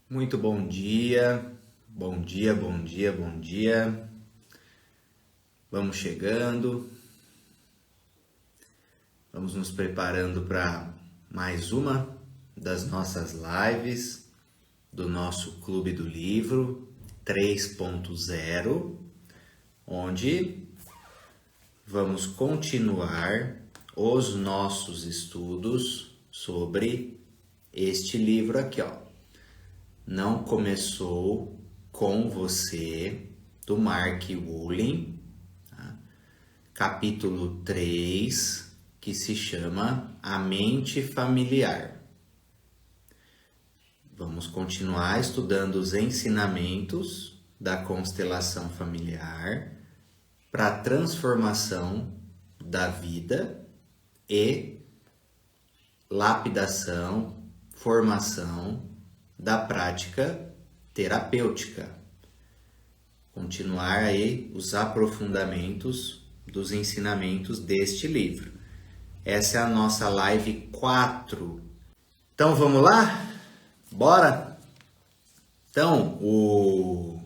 Muito bom dia, bom dia, bom dia, bom dia. Vamos chegando, vamos nos preparando para mais uma das nossas lives do nosso Clube do Livro 3.0, onde vamos continuar os nossos estudos sobre este livro aqui, ó. Não Começou com Você, do Mark Woolley, tá? Capítulo 3, que se chama A Mente Familiar. Vamos continuar estudando os ensinamentos da constelação familiar para a transformação da vida e lapidação, formação da prática terapêutica. Continuar aí os aprofundamentos dos ensinamentos deste livro. Essa é a nossa live 4. Então vamos lá? Bora? Então, o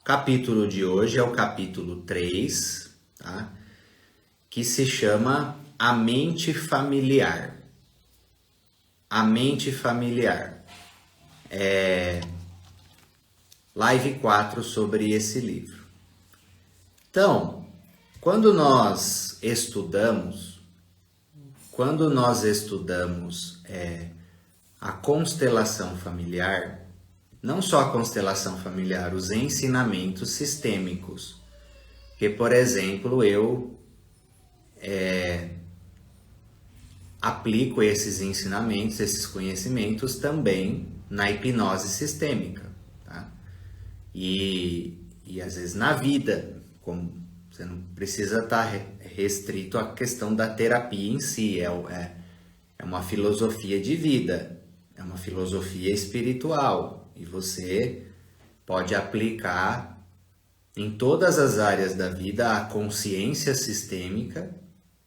capítulo de hoje é o capítulo 3, tá? Que se chama A Mente Familiar. A Mente Familiar. Live 4 sobre esse livro. Então, quando nós estudamos a constelação familiar, não só a constelação familiar, os ensinamentos sistêmicos, que, por exemplo, eu aplico esses ensinamentos, esses conhecimentos também na hipnose sistêmica, tá? E às vezes na vida, como você não precisa estar restrito à questão da terapia em si, é uma filosofia de vida, é uma filosofia espiritual, e você pode aplicar em todas as áreas da vida a consciência sistêmica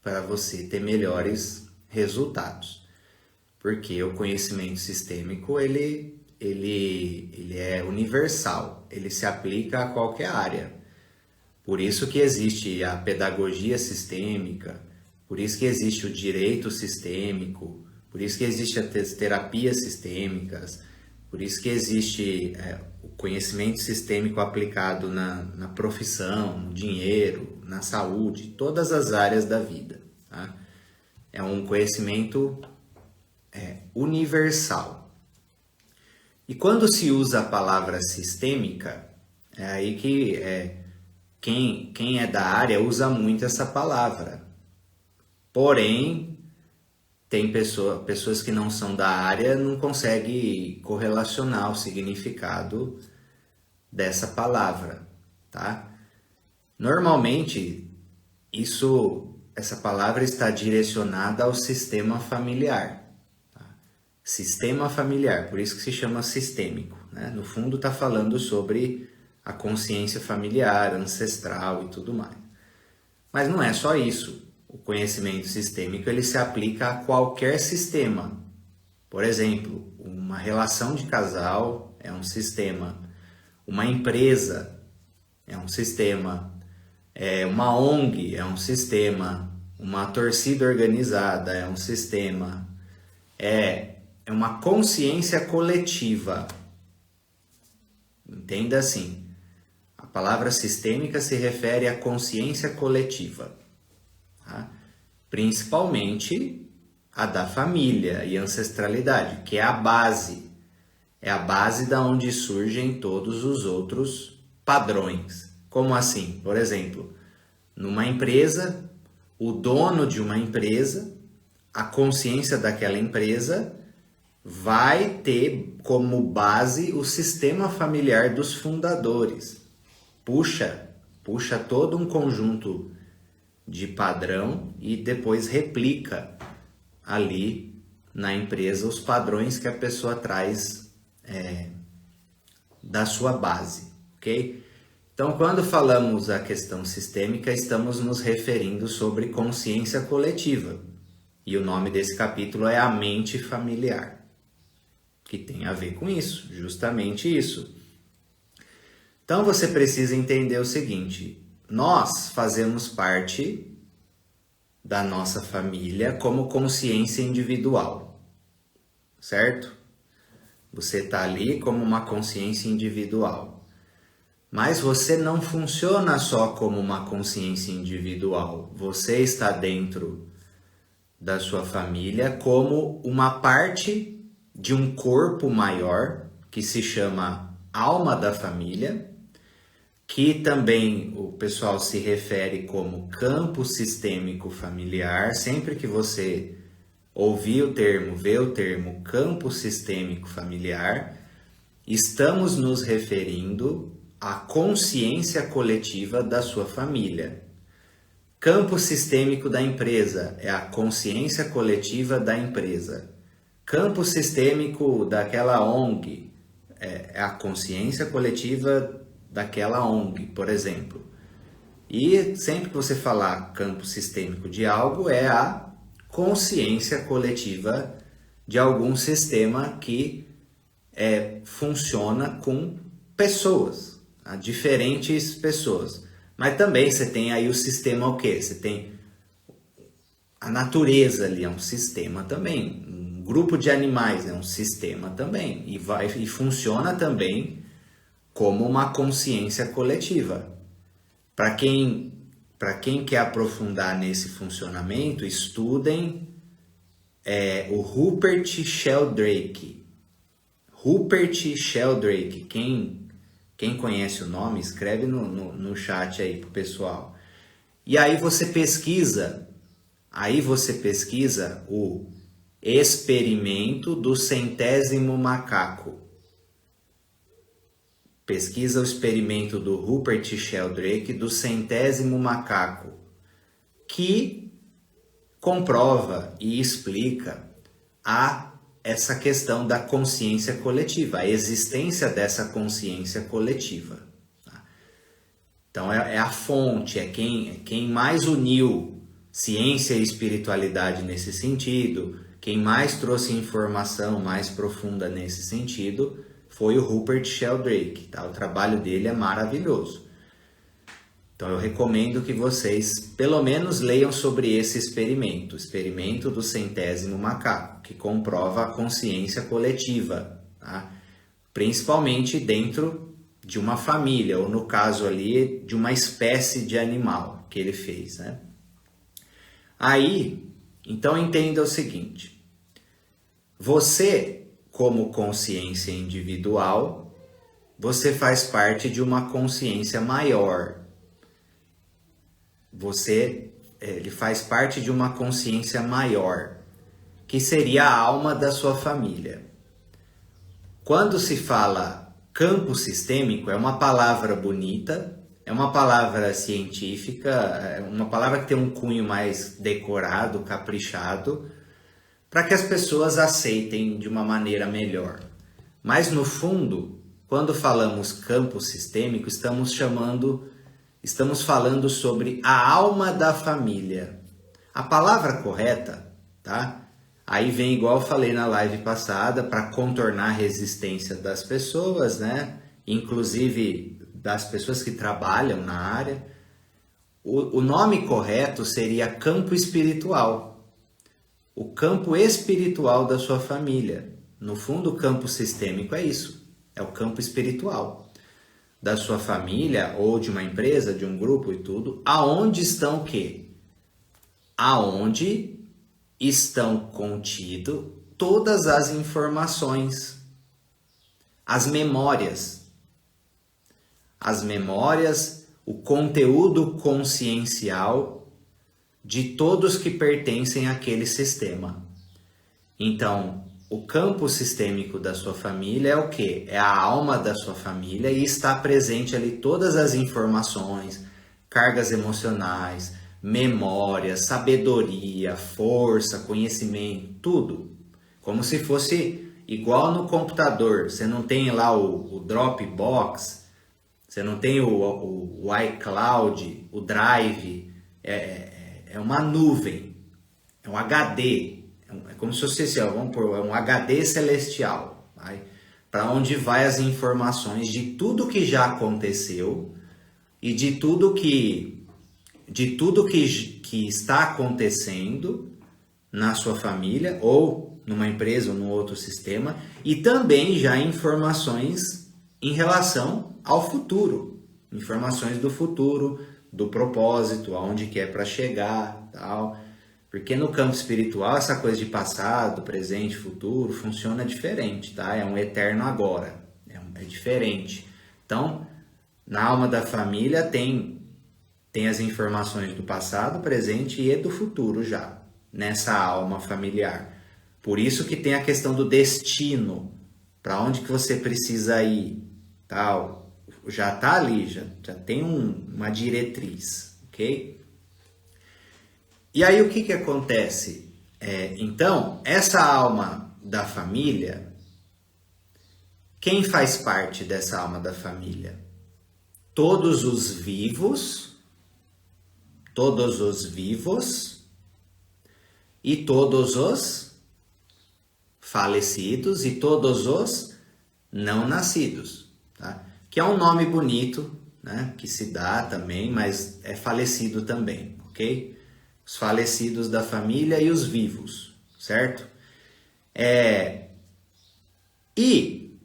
para você ter melhores resultados. Porque o conhecimento sistêmico, ele é universal, ele se aplica a qualquer área. Por isso que existe a pedagogia sistêmica, por isso que existe o direito sistêmico, por isso que existe as terapias sistêmicas, por isso que existe o conhecimento sistêmico aplicado na profissão, no dinheiro, na saúde, todas as áreas da vida, tá? É um conhecimento universal. E quando se usa a palavra sistêmica, é aí que quem é da área usa muito essa palavra. Porém, tem pessoas que não são da área não conseguem correlacionar o significado dessa palavra, tá? Normalmente, essa palavra está direcionada ao sistema familiar. Sistema familiar, por isso que se chama sistêmico, né? No fundo está falando sobre a consciência familiar, ancestral e tudo mais. Mas não é só isso. O conhecimento sistêmico ele se aplica a qualquer sistema. Por exemplo, uma relação de casal é um sistema, uma empresa é um sistema, uma ONG é um sistema, uma torcida organizada é um sistema, é uma consciência coletiva. Entenda assim, a palavra sistêmica se refere à consciência coletiva, tá? Principalmente a da família e ancestralidade, que é a base da onde surgem todos os outros padrões. Como assim? Por exemplo, numa empresa, o dono de uma empresa, a consciência daquela empresa vai ter como base o sistema familiar dos fundadores. Puxa todo um conjunto de padrão e depois replica ali na empresa os padrões que a pessoa traz da sua base, ok? Então, quando falamos a questão sistêmica, estamos nos referindo sobre consciência coletiva. E o nome desse capítulo é A Mente Familiar. que tem a ver com isso, justamente isso. Então você precisa entender o seguinte: nós fazemos parte da nossa família como consciência individual, certo? Você está ali como uma consciência individual. Mas você não funciona só como uma consciência individual. Você está dentro da sua família como uma parte de um corpo maior que se chama alma da família, que também o pessoal se refere como campo sistêmico familiar. Sempre que você ouvir o termo, ver o termo campo sistêmico familiar, estamos nos referindo à consciência coletiva da sua família. Campo sistêmico da empresa é a consciência coletiva da empresa. Campo sistêmico daquela ONG é a consciência coletiva daquela ONG, por exemplo. E sempre que você falar campo sistêmico de algo, é a consciência coletiva de algum sistema que funciona com pessoas, diferentes pessoas. Mas também você tem aí o sistema o quê? Você tem a natureza ali, é um sistema também. Um grupo de animais é um sistema também. E funciona também como uma consciência coletiva. Para quem quer aprofundar nesse funcionamento, estudem o Rupert Sheldrake. Rupert Sheldrake. Quem conhece o nome, escreve no chat aí pro pessoal. E aí você pesquisa o experimento do 100º macaco. Pesquisa o experimento do Rupert Sheldrake do 100º macaco, que comprova e explica essa questão da consciência coletiva, a existência dessa consciência coletiva. Tá? Então é a fonte, é quem mais uniu ciência e espiritualidade nesse sentido, quem mais trouxe informação mais profunda nesse sentido, foi o Rupert Sheldrake. Tá? O trabalho dele é maravilhoso. Então eu recomendo que vocês pelo menos leiam sobre esse experimento, o experimento do 100º macaco, que comprova a consciência coletiva, tá? Principalmente dentro de uma família, ou no caso ali de uma espécie de animal que ele fez, né? Aí, então entenda o seguinte: você, como consciência individual, você faz parte de uma consciência maior. Ele faz parte de uma consciência maior, que seria a alma da sua família. Quando se fala campo sistêmico, é uma palavra bonita, é uma palavra científica, é uma palavra que tem um cunho mais decorado, caprichado, para que as pessoas aceitem de uma maneira melhor. Mas no fundo, quando falamos campo sistêmico, estamos falando sobre a alma da família. A palavra correta, tá? Aí vem, igual eu falei na live passada, para contornar a resistência das pessoas, né? Inclusive das pessoas que trabalham na área. O nome correto seria campo espiritual. O campo espiritual da sua família. No fundo, o campo sistêmico é isso. É o campo espiritual da sua família, ou de uma empresa, de um grupo e tudo, aonde estão o quê? Aonde estão contidas todas as informações, as memórias, o conteúdo consciencial de todos que pertencem àquele sistema. Então, o campo sistêmico da sua família é o quê? É a alma da sua família e está presente ali todas as informações, cargas emocionais, memória, sabedoria, força, conhecimento, tudo. Como se fosse igual no computador. Você não tem lá o Dropbox, você não tem o iCloud, o Drive, é uma nuvem, é um HD. É como se fosse assim, vamos pôr, é um HD celestial. para onde vai as informações de tudo que já aconteceu e de tudo que está acontecendo na sua família ou numa empresa ou num outro sistema, e também já informações em relação ao futuro, informações do futuro, do propósito, aonde que é para chegar, tal. Porque no campo espiritual essa coisa de passado, presente, futuro funciona diferente, tá? É um eterno agora, é diferente. Então, na alma da família tem as informações do passado, presente e do futuro já, nessa alma familiar. Por isso que tem a questão do destino, para onde que você precisa ir, tal. Já tá ali, já tem uma diretriz, ok? E aí o que acontece? Então, essa alma da família, quem faz parte dessa alma da família? Todos os vivos e todos os falecidos e todos os não nascidos, tá? Que é um nome bonito, né? Que se dá também, mas é falecido também, ok? Os falecidos da família e os vivos, certo? E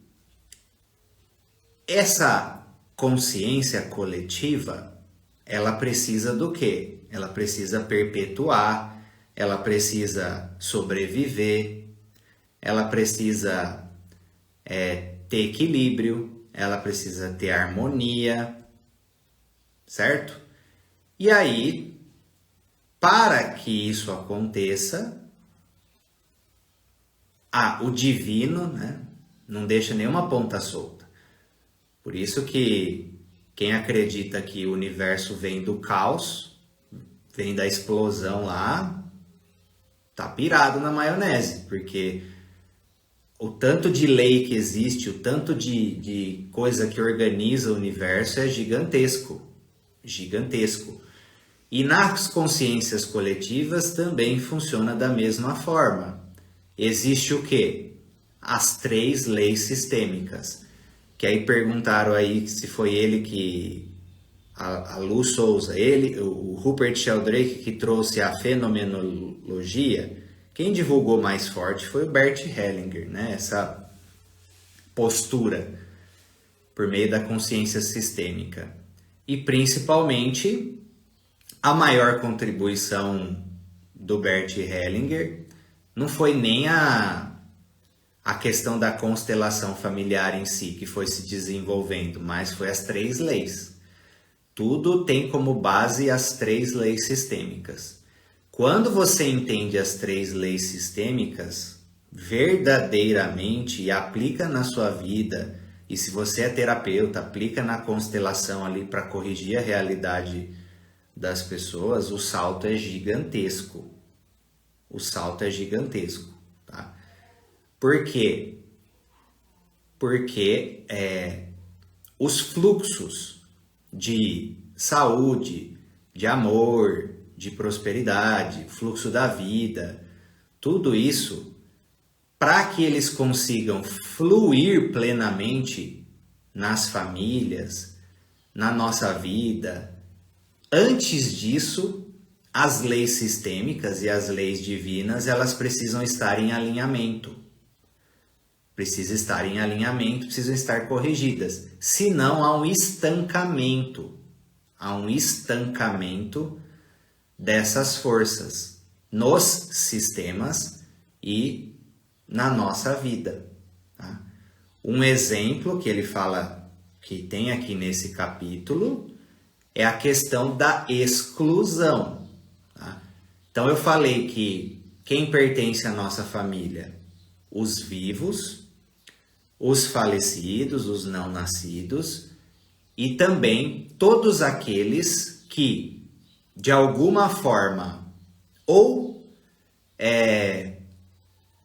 essa consciência coletiva, ela precisa do quê? Ela precisa perpetuar, ela precisa sobreviver, ela precisa ter equilíbrio, ela precisa ter harmonia, certo? E aí, para que isso aconteça, o divino, né, não deixa nenhuma ponta solta. Por isso que quem acredita que o universo vem do caos, vem da explosão lá, tá pirado na maionese, porque o tanto de lei que existe, o tanto de coisa que organiza o universo é gigantesco, gigantesco. E nas consciências coletivas também funciona da mesma forma. Existe o quê? As 3 leis sistêmicas. Que aí perguntaram aí se foi ele que... A Lu Souza, o Rupert Sheldrake que trouxe a fenomenologia. Quem divulgou mais forte foi o Bert Hellinger, né? Essa postura por meio da consciência sistêmica. E principalmente a maior contribuição do Bert Hellinger não foi nem a questão da constelação familiar em si, que foi se desenvolvendo, mas foi as 3 leis. Tudo tem como base as 3 leis sistêmicas. Quando você entende as 3 leis sistêmicas verdadeiramente e aplica na sua vida, e se você é terapeuta, aplica na constelação ali para corrigir a realidade das pessoas, o salto é gigantesco. O salto é gigantesco, tá? Por quê? Porque os fluxos de saúde, de amor, de prosperidade, fluxo da vida, tudo isso, para que eles consigam fluir plenamente nas famílias, na nossa vida, antes disso, as leis sistêmicas e as leis divinas, elas precisam estar em alinhamento. Precisam estar em alinhamento, precisam estar corrigidas. Senão há um estancamento. Há um estancamento dessas forças nos sistemas e na nossa vida. Tá? Um exemplo que ele fala, que tem aqui nesse capítulo, é a questão da exclusão. Tá? Então eu falei que quem pertence à nossa família? Os vivos, os falecidos, os não nascidos e também todos aqueles que de alguma forma ou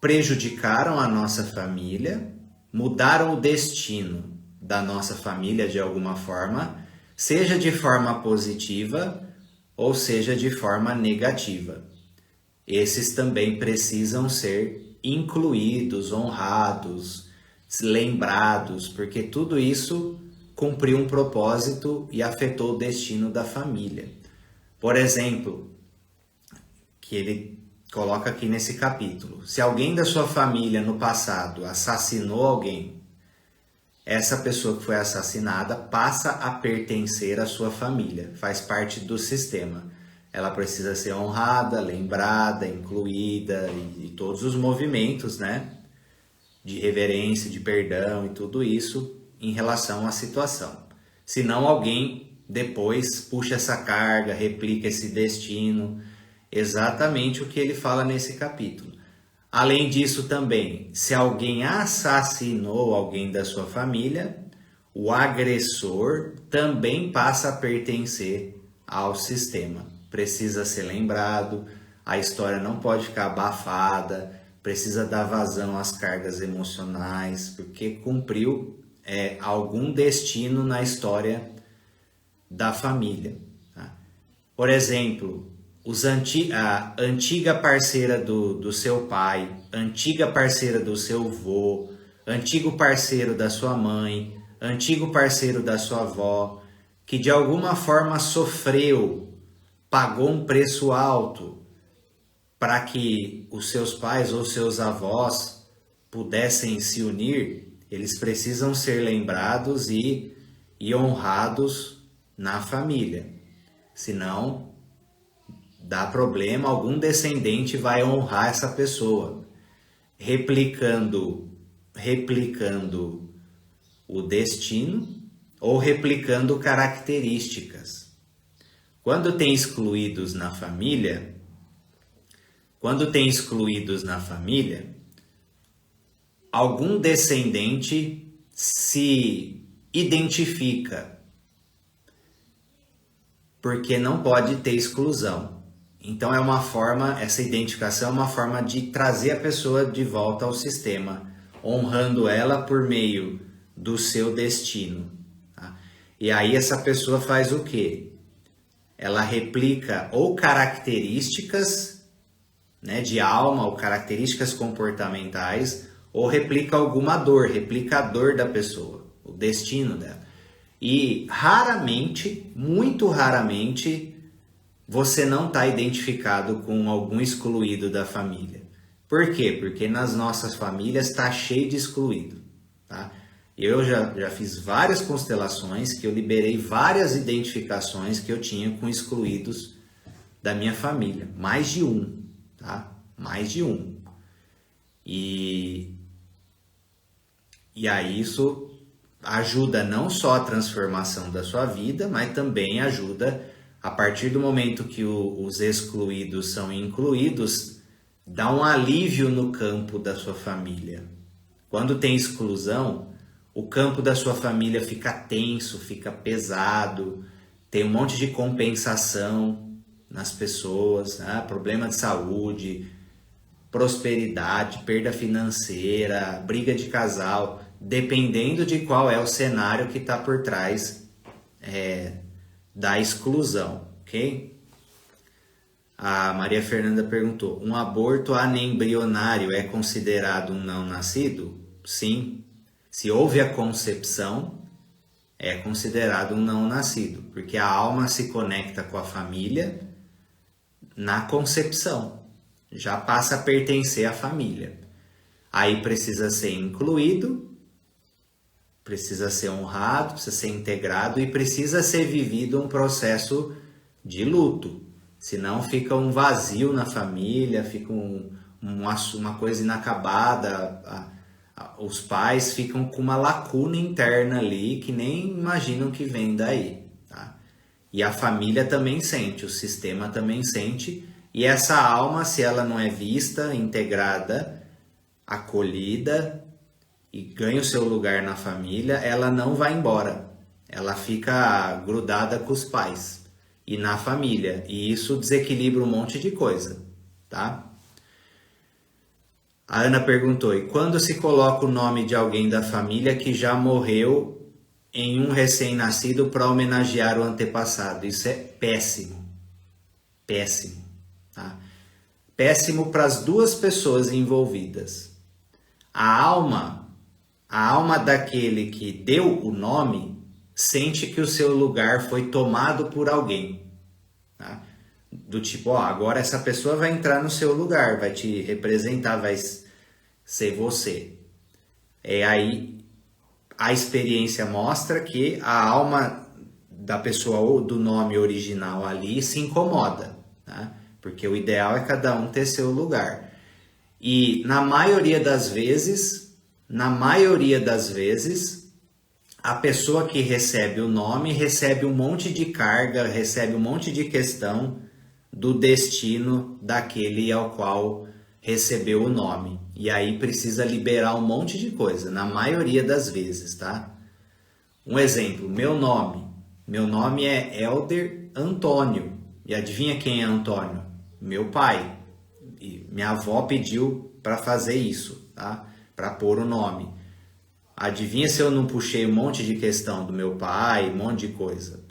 prejudicaram a nossa família, mudaram o destino da nossa família de alguma forma, seja de forma positiva ou seja de forma negativa. Esses também precisam ser incluídos, honrados, lembrados, porque tudo isso cumpriu um propósito e afetou o destino da família. Por exemplo, que ele coloca aqui nesse capítulo, se alguém da sua família no passado assassinou alguém, essa pessoa que foi assassinada passa a pertencer à sua família, faz parte do sistema. Ela precisa ser honrada, lembrada, incluída e todos os movimentos, né, de reverência, de perdão e tudo isso em relação à situação. Senão alguém depois puxa essa carga, replica esse destino, exatamente o que ele fala nesse capítulo. Além disso também, se alguém assassinou alguém da sua família, o agressor também passa a pertencer ao sistema. Precisa ser lembrado, a história não pode ficar abafada, precisa dar vazão às cargas emocionais, porque cumpriu algum destino na história da família. Tá? Por exemplo, a antiga parceira do seu pai, antiga parceira do seu avô, antigo parceiro da sua mãe, antigo parceiro da sua avó, que de alguma forma sofreu, pagou um preço alto para que os seus pais ou seus avós pudessem se unir, eles precisam ser lembrados e honrados na família. Senão, dá problema, algum descendente vai honrar essa pessoa, replicando o destino ou replicando características. Quando tem excluídos na família, algum descendente se identifica, porque não pode ter exclusão. Então essa identificação é uma forma de trazer a pessoa de volta ao sistema, honrando ela por meio do seu destino. Tá? E aí essa pessoa faz o quê? Ela replica ou características, né, de alma ou características comportamentais, ou replica alguma dor, replica a dor da pessoa, o destino dela. E raramente, muito raramente, você não está identificado com algum excluído da família. Por quê? Porque nas nossas famílias está cheio de excluído. Tá? Eu já fiz várias constelações que eu liberei várias identificações que eu tinha com excluídos da minha família. Mais de um, tá? Mais de um. E aí isso ajuda não só a transformação da sua vida, mas também ajuda, a partir do momento que os excluídos são incluídos, dá um alívio no campo da sua família. Quando tem exclusão, o campo da sua família fica tenso, fica pesado, tem um monte de compensação nas pessoas, né? Problema de saúde, prosperidade, perda financeira, briga de casal, dependendo de qual é o cenário que está por trás da exclusão, ok? A Maria Fernanda perguntou, um aborto anembrionário é considerado um não nascido? Sim. Se houve a concepção, é considerado um não nascido, porque a alma se conecta com a família na concepção, já passa a pertencer à família. Aí precisa ser incluído, precisa ser honrado, precisa ser integrado e precisa ser vivido um processo de luto. Senão fica um vazio na família, fica uma coisa inacabada, os pais ficam com uma lacuna interna ali que nem imaginam que vem daí. Tá? E a família também sente, o sistema também sente, e essa alma, se ela não é vista, integrada, acolhida e ganha o seu lugar na família, ela não vai embora, ela fica grudada com os pais e na família, e isso desequilibra um monte de coisa, tá? A Ana perguntou, e quando se coloca o nome de alguém da família que já morreu em um recém-nascido para homenagear o antepassado? Isso é péssimo, péssimo, tá? Péssimo para as duas pessoas envolvidas. A a alma daquele que deu o nome sente que o seu lugar foi tomado por alguém. Tá? Do tipo, ó, agora essa pessoa vai entrar no seu lugar, vai te representar, vai ser você. Aí a experiência mostra que a alma da pessoa ou do nome original ali se incomoda, tá? Porque o ideal é cada um ter seu lugar. E na maioria das vezes, a pessoa que recebe o nome recebe um monte de carga, recebe um monte de questão do destino daquele ao qual recebeu o nome. E aí precisa liberar um monte de coisa, na maioria das vezes, tá? Um exemplo, meu nome é Elder Antônio. E adivinha quem é Antônio? Meu pai. E minha avó pediu para fazer isso, tá? Para pôr o nome. Adivinha se eu não puxei um monte de questão do meu pai, um monte de coisa.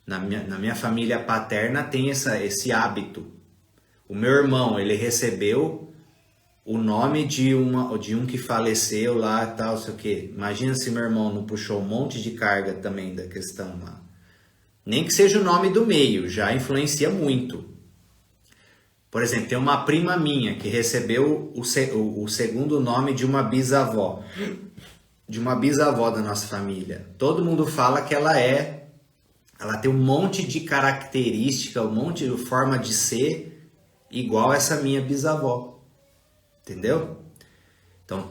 Na minha família paterna tem esse hábito. O meu irmão, ele recebeu o nome de um que faleceu lá, tal, sei o quê. Imagina se meu irmão não puxou um monte de carga também da questão lá. Nem que seja o nome do meio, já influencia muito. Por exemplo, tem uma prima minha que recebeu o segundo nome de uma bisavó. De uma bisavó da nossa família. Todo mundo fala que ela tem um monte de característica, um monte de forma de ser igual essa minha bisavó. Entendeu? Então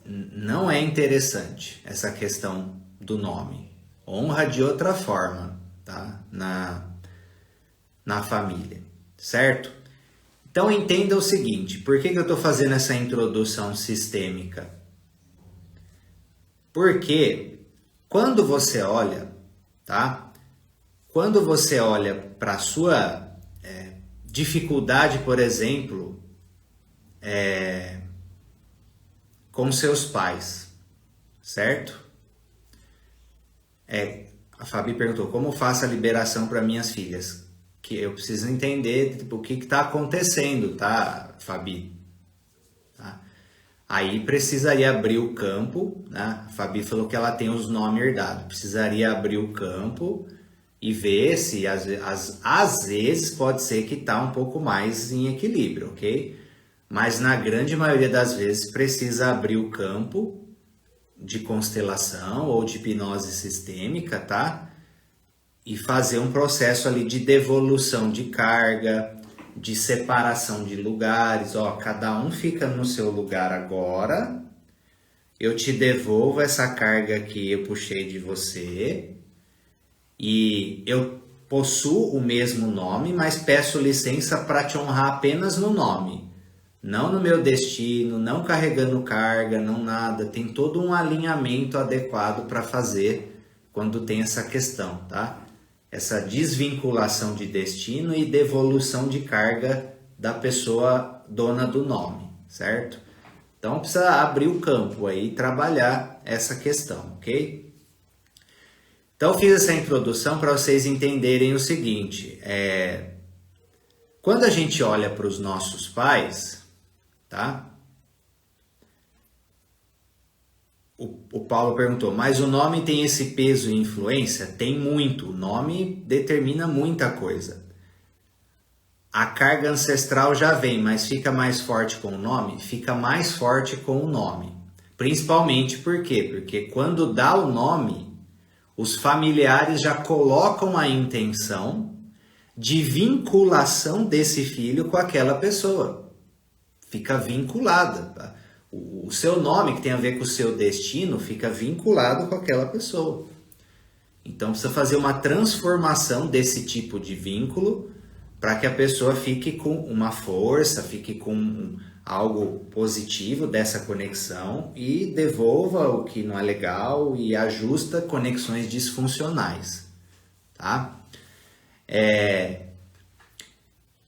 não é interessante essa questão do nome. Honra de outra forma, tá? Na família, certo? Então entenda o seguinte, por que eu estou fazendo essa introdução sistêmica? Porque quando você olha, tá? Quando você olha para a sua dificuldade, por exemplo, com seus pais, certo? A Fabi perguntou, como faço a liberação para minhas filhas? Que eu preciso entender o que está acontecendo, tá, Fabi? Tá? Aí precisaria abrir o campo, né? A Fabi falou que ela tem os nomes herdados. Precisaria abrir o campo e ver se às vezes pode ser que está um pouco mais em equilíbrio, ok? Mas na grande maioria das vezes precisa abrir o campo de constelação ou de hipnose sistêmica, tá? E fazer um processo ali de devolução de carga, de separação de lugares. Ó, cada um fica no seu lugar agora. Eu te devolvo essa carga que eu puxei de você. E eu possuo o mesmo nome, mas peço licença para te honrar apenas no nome. Não no meu destino, não carregando carga, não nada. Tem todo um alinhamento adequado para fazer quando tem essa questão, tá? Essa desvinculação de destino e devolução de carga da pessoa dona do nome, certo? Então precisa abrir o campo aí e trabalhar essa questão, ok? Então fiz essa introdução para vocês entenderem o seguinte, quando a gente olha para os nossos pais, tá? O Paulo perguntou, mas o nome tem esse peso e influência? Tem muito, o nome determina muita coisa. A carga ancestral já vem, mas fica mais forte com o nome? Fica mais forte com o nome. Principalmente por quê? Porque quando dá o nome, os familiares já colocam a intenção de vinculação desse filho com aquela pessoa. Fica vinculada, tá? O seu nome, que tem a ver com o seu destino, fica vinculado com aquela pessoa. Então precisa fazer uma transformação desse tipo de vínculo para que a pessoa fique com uma força, fique com algo positivo dessa conexão e devolva o que não é legal e ajusta conexões disfuncionais, tá?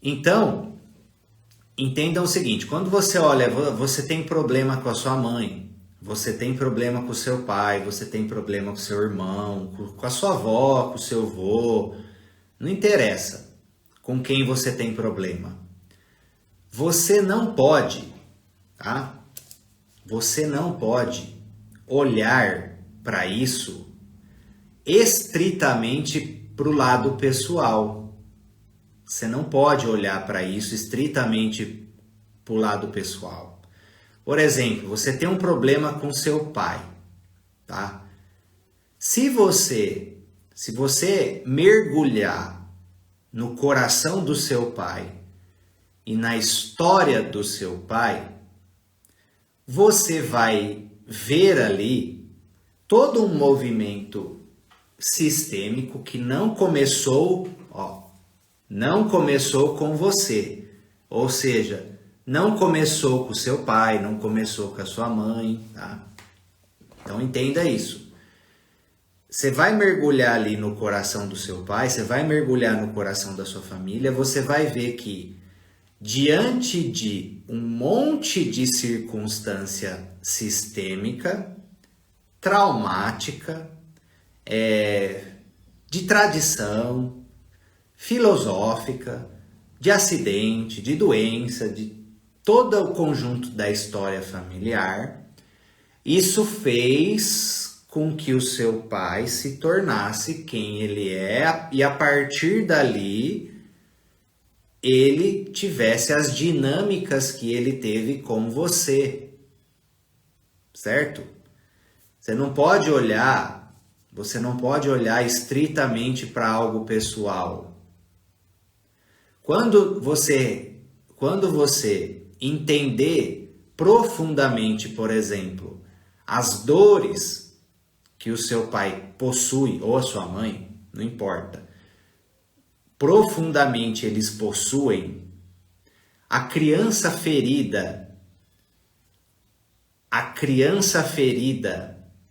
Então, entendam o seguinte, quando você olha, você tem problema com a sua mãe, você tem problema com o seu pai, você tem problema com o seu irmão, com a sua avó, com o seu avô, não interessa com quem você tem problema. Você não pode, tá? Você não pode olhar para isso estritamente para o lado pessoal. Você não pode olhar para isso estritamente para o lado pessoal. Por exemplo, você tem um problema com seu pai, tá? Se você mergulhar no coração do seu pai e na história do seu pai, você vai ver ali todo um movimento sistêmico que não começou com você. Ou seja, não começou com o seu pai, não começou com a sua mãe, tá? Então entenda isso. Você vai mergulhar ali no coração do seu pai, você vai mergulhar no coração da sua família, você vai ver que diante de um monte de circunstância sistêmica, traumática, de tradição, filosófica, de acidente, de doença, de todo o conjunto da história familiar, isso fez com que o seu pai se tornasse quem ele é e a partir dali ele tivesse as dinâmicas que ele teve com você, certo? Você não pode olhar estritamente para algo pessoal. Quando você entender profundamente, por exemplo, as dores que o seu pai possui, ou a sua mãe, não importa, profundamente eles possuem, a criança ferida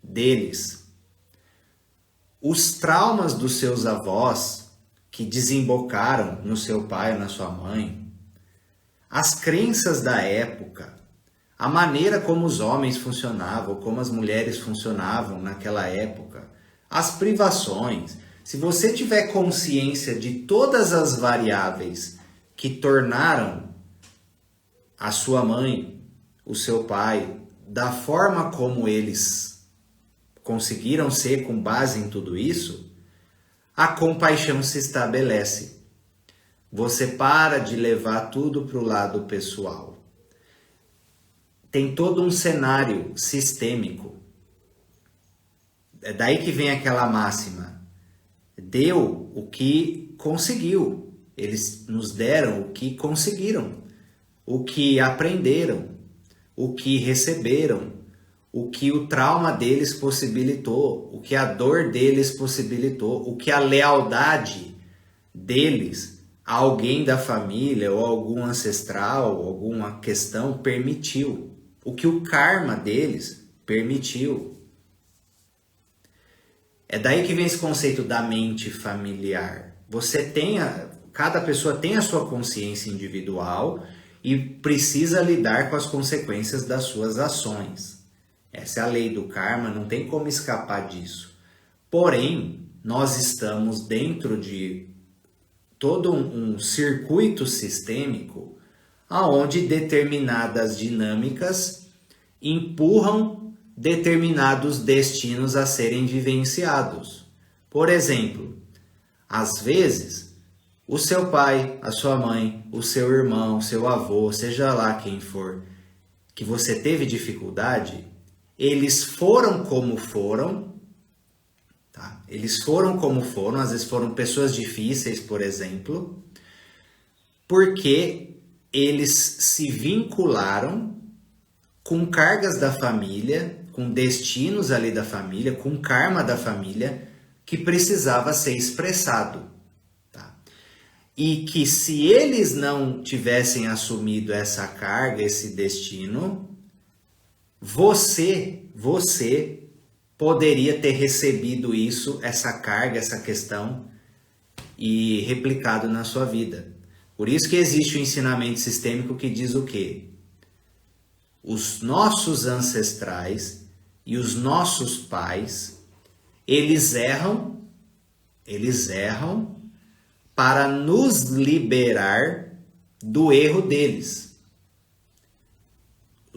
deles, os traumas dos seus avós que desembocaram no seu pai ou na sua mãe, as crenças da época, a maneira como os homens funcionavam, como as mulheres funcionavam naquela época, as privações. Se você tiver consciência de todas as variáveis que tornaram a sua mãe, o seu pai, da forma como eles conseguiram ser com base em tudo isso, a compaixão se estabelece. Você para de levar tudo para o lado pessoal. Tem todo um cenário sistêmico. É daí que vem aquela máxima. Deu o que conseguiu. Eles nos deram o que conseguiram, o que aprenderam, o que receberam, o que o trauma deles possibilitou, o que a dor deles possibilitou, o que a lealdade deles a alguém da família ou algum ancestral, alguma questão permitiu, o que o karma deles permitiu. É daí que vem esse conceito da mente familiar. Cada pessoa tem a sua consciência individual e precisa lidar com as consequências das suas ações. Essa é a lei do karma, não tem como escapar disso. Porém, nós estamos dentro de todo um circuito sistêmico onde determinadas dinâmicas empurram determinados destinos a serem vivenciados. Por exemplo, às vezes, o seu pai, a sua mãe, o seu irmão, o seu avô, seja lá quem for, que você teve dificuldade, eles foram como foram, tá? Eles foram como foram, às vezes foram pessoas difíceis, por exemplo, porque eles se vincularam com cargas da família, com destinos ali da família, com karma da família, que precisava ser expressado. Tá? E que se eles não tivessem assumido essa carga, esse destino, você poderia ter recebido isso, essa carga, essa questão, e replicado na sua vida. Por isso que existe o ensinamento sistêmico que diz o quê? Os nossos ancestrais e os nossos pais, eles erram para nos liberar do erro deles.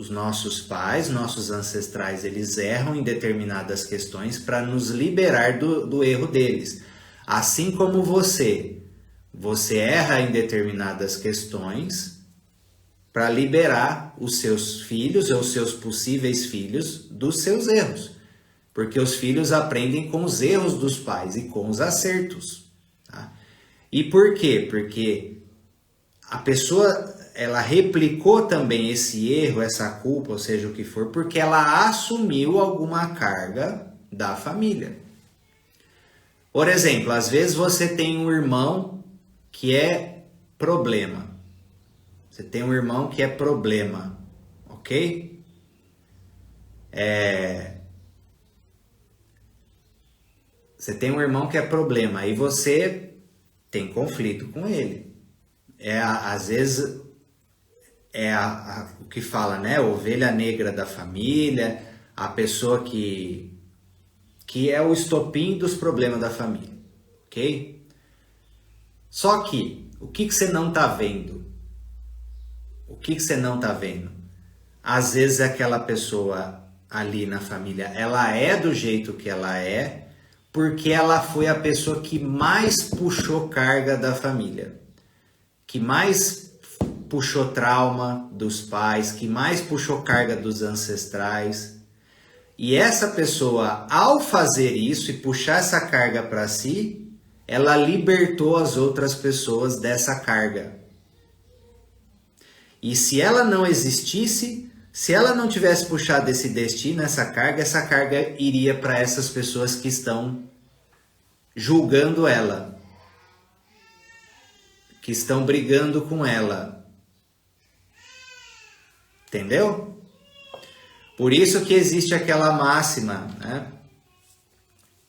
os nossos pais, nossos ancestrais, eles erram em determinadas questões para nos liberar do erro deles. Assim como você erra em determinadas questões para liberar os seus filhos ou os seus possíveis filhos dos seus erros. Porque os filhos aprendem com os erros dos pais e com os acertos. Tá? E por quê? Porque a pessoa, ela replicou também esse erro, essa culpa, ou seja, o que for, porque ela assumiu alguma carga da família. Por exemplo, às vezes você tem um irmão que é problema. Você tem um irmão que é problema, ok? Você tem um irmão que é problema, aí você tem conflito com ele. Às vezes o que fala, né? Ovelha negra da família, a pessoa que é o estopim dos problemas da família, ok? Só que, o que você não está vendo? O que você não está vendo? Às vezes aquela pessoa ali na família, ela é do jeito que ela é, porque ela foi a pessoa que mais puxou carga da família, que mais puxou trauma dos pais, que mais puxou carga dos ancestrais. E essa pessoa, ao fazer isso e puxar essa carga para si, ela libertou as outras pessoas dessa carga. E se ela não existisse, se ela não tivesse puxado esse destino, essa carga iria para essas pessoas que estão julgando ela, que estão brigando com ela. Entendeu? Por isso que existe aquela máxima, né?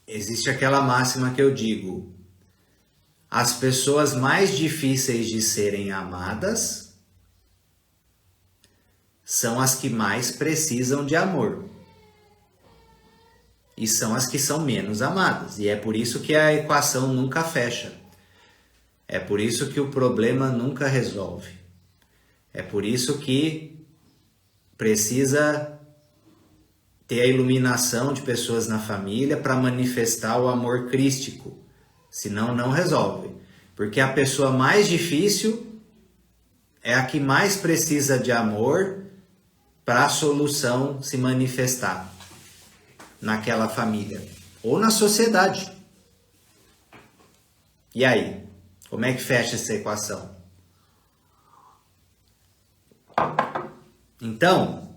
Existe aquela máxima que eu digo: as pessoas mais difíceis de serem amadas são as que mais precisam de amor. E são as que são menos amadas. E é por isso que a equação nunca fecha. É por isso que o problema nunca resolve. É por isso que precisa ter a iluminação de pessoas na família para manifestar o amor crístico. Senão não resolve. Porque a pessoa mais difícil é a que mais precisa de amor para a solução se manifestar naquela família ou na sociedade. E aí? Como é que fecha essa equação? Então,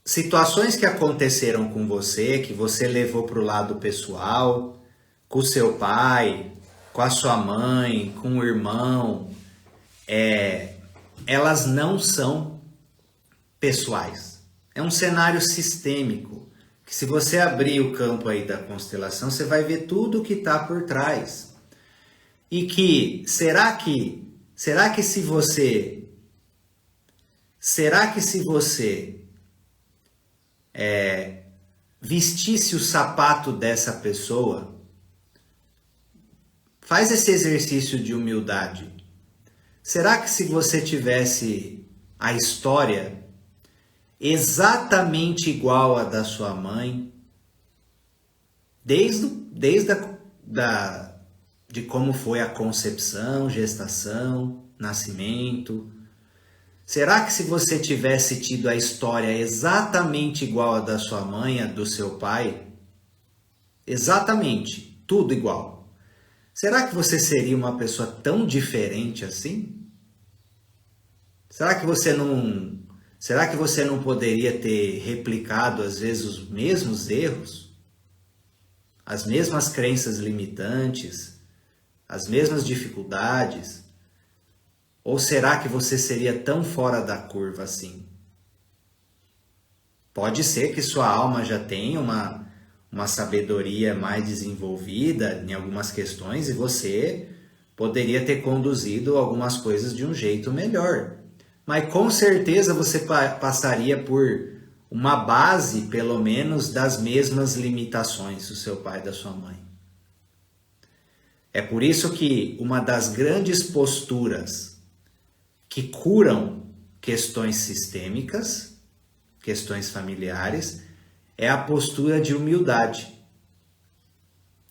situações que aconteceram com você, que você levou para o lado pessoal, com o seu pai, com a sua mãe, com o irmão, elas não são pessoais. É um cenário sistêmico, que se você abrir o campo aí da constelação, você vai ver tudo o que está por trás. E que, será que se você vestisse o sapato dessa pessoa, faz esse exercício de humildade. Será que se você tivesse a história exatamente igual a da sua mãe, desde de como foi a concepção, gestação, nascimento, será que se você tivesse tido a história exatamente igual a da sua mãe, a do seu pai, exatamente, tudo igual, será que você seria uma pessoa tão diferente assim? Será que você não poderia ter replicado, às vezes, os mesmos erros? As mesmas crenças limitantes? As mesmas dificuldades? Ou será que você seria tão fora da curva assim? Pode ser que sua alma já tenha uma sabedoria mais desenvolvida em algumas questões e você poderia ter conduzido algumas coisas de um jeito melhor. Mas com certeza você passaria por uma base, pelo menos, das mesmas limitações do seu pai e da sua mãe. É por isso que uma das grandes posturas que questões sistêmicas, questões familiares, é a postura de humildade.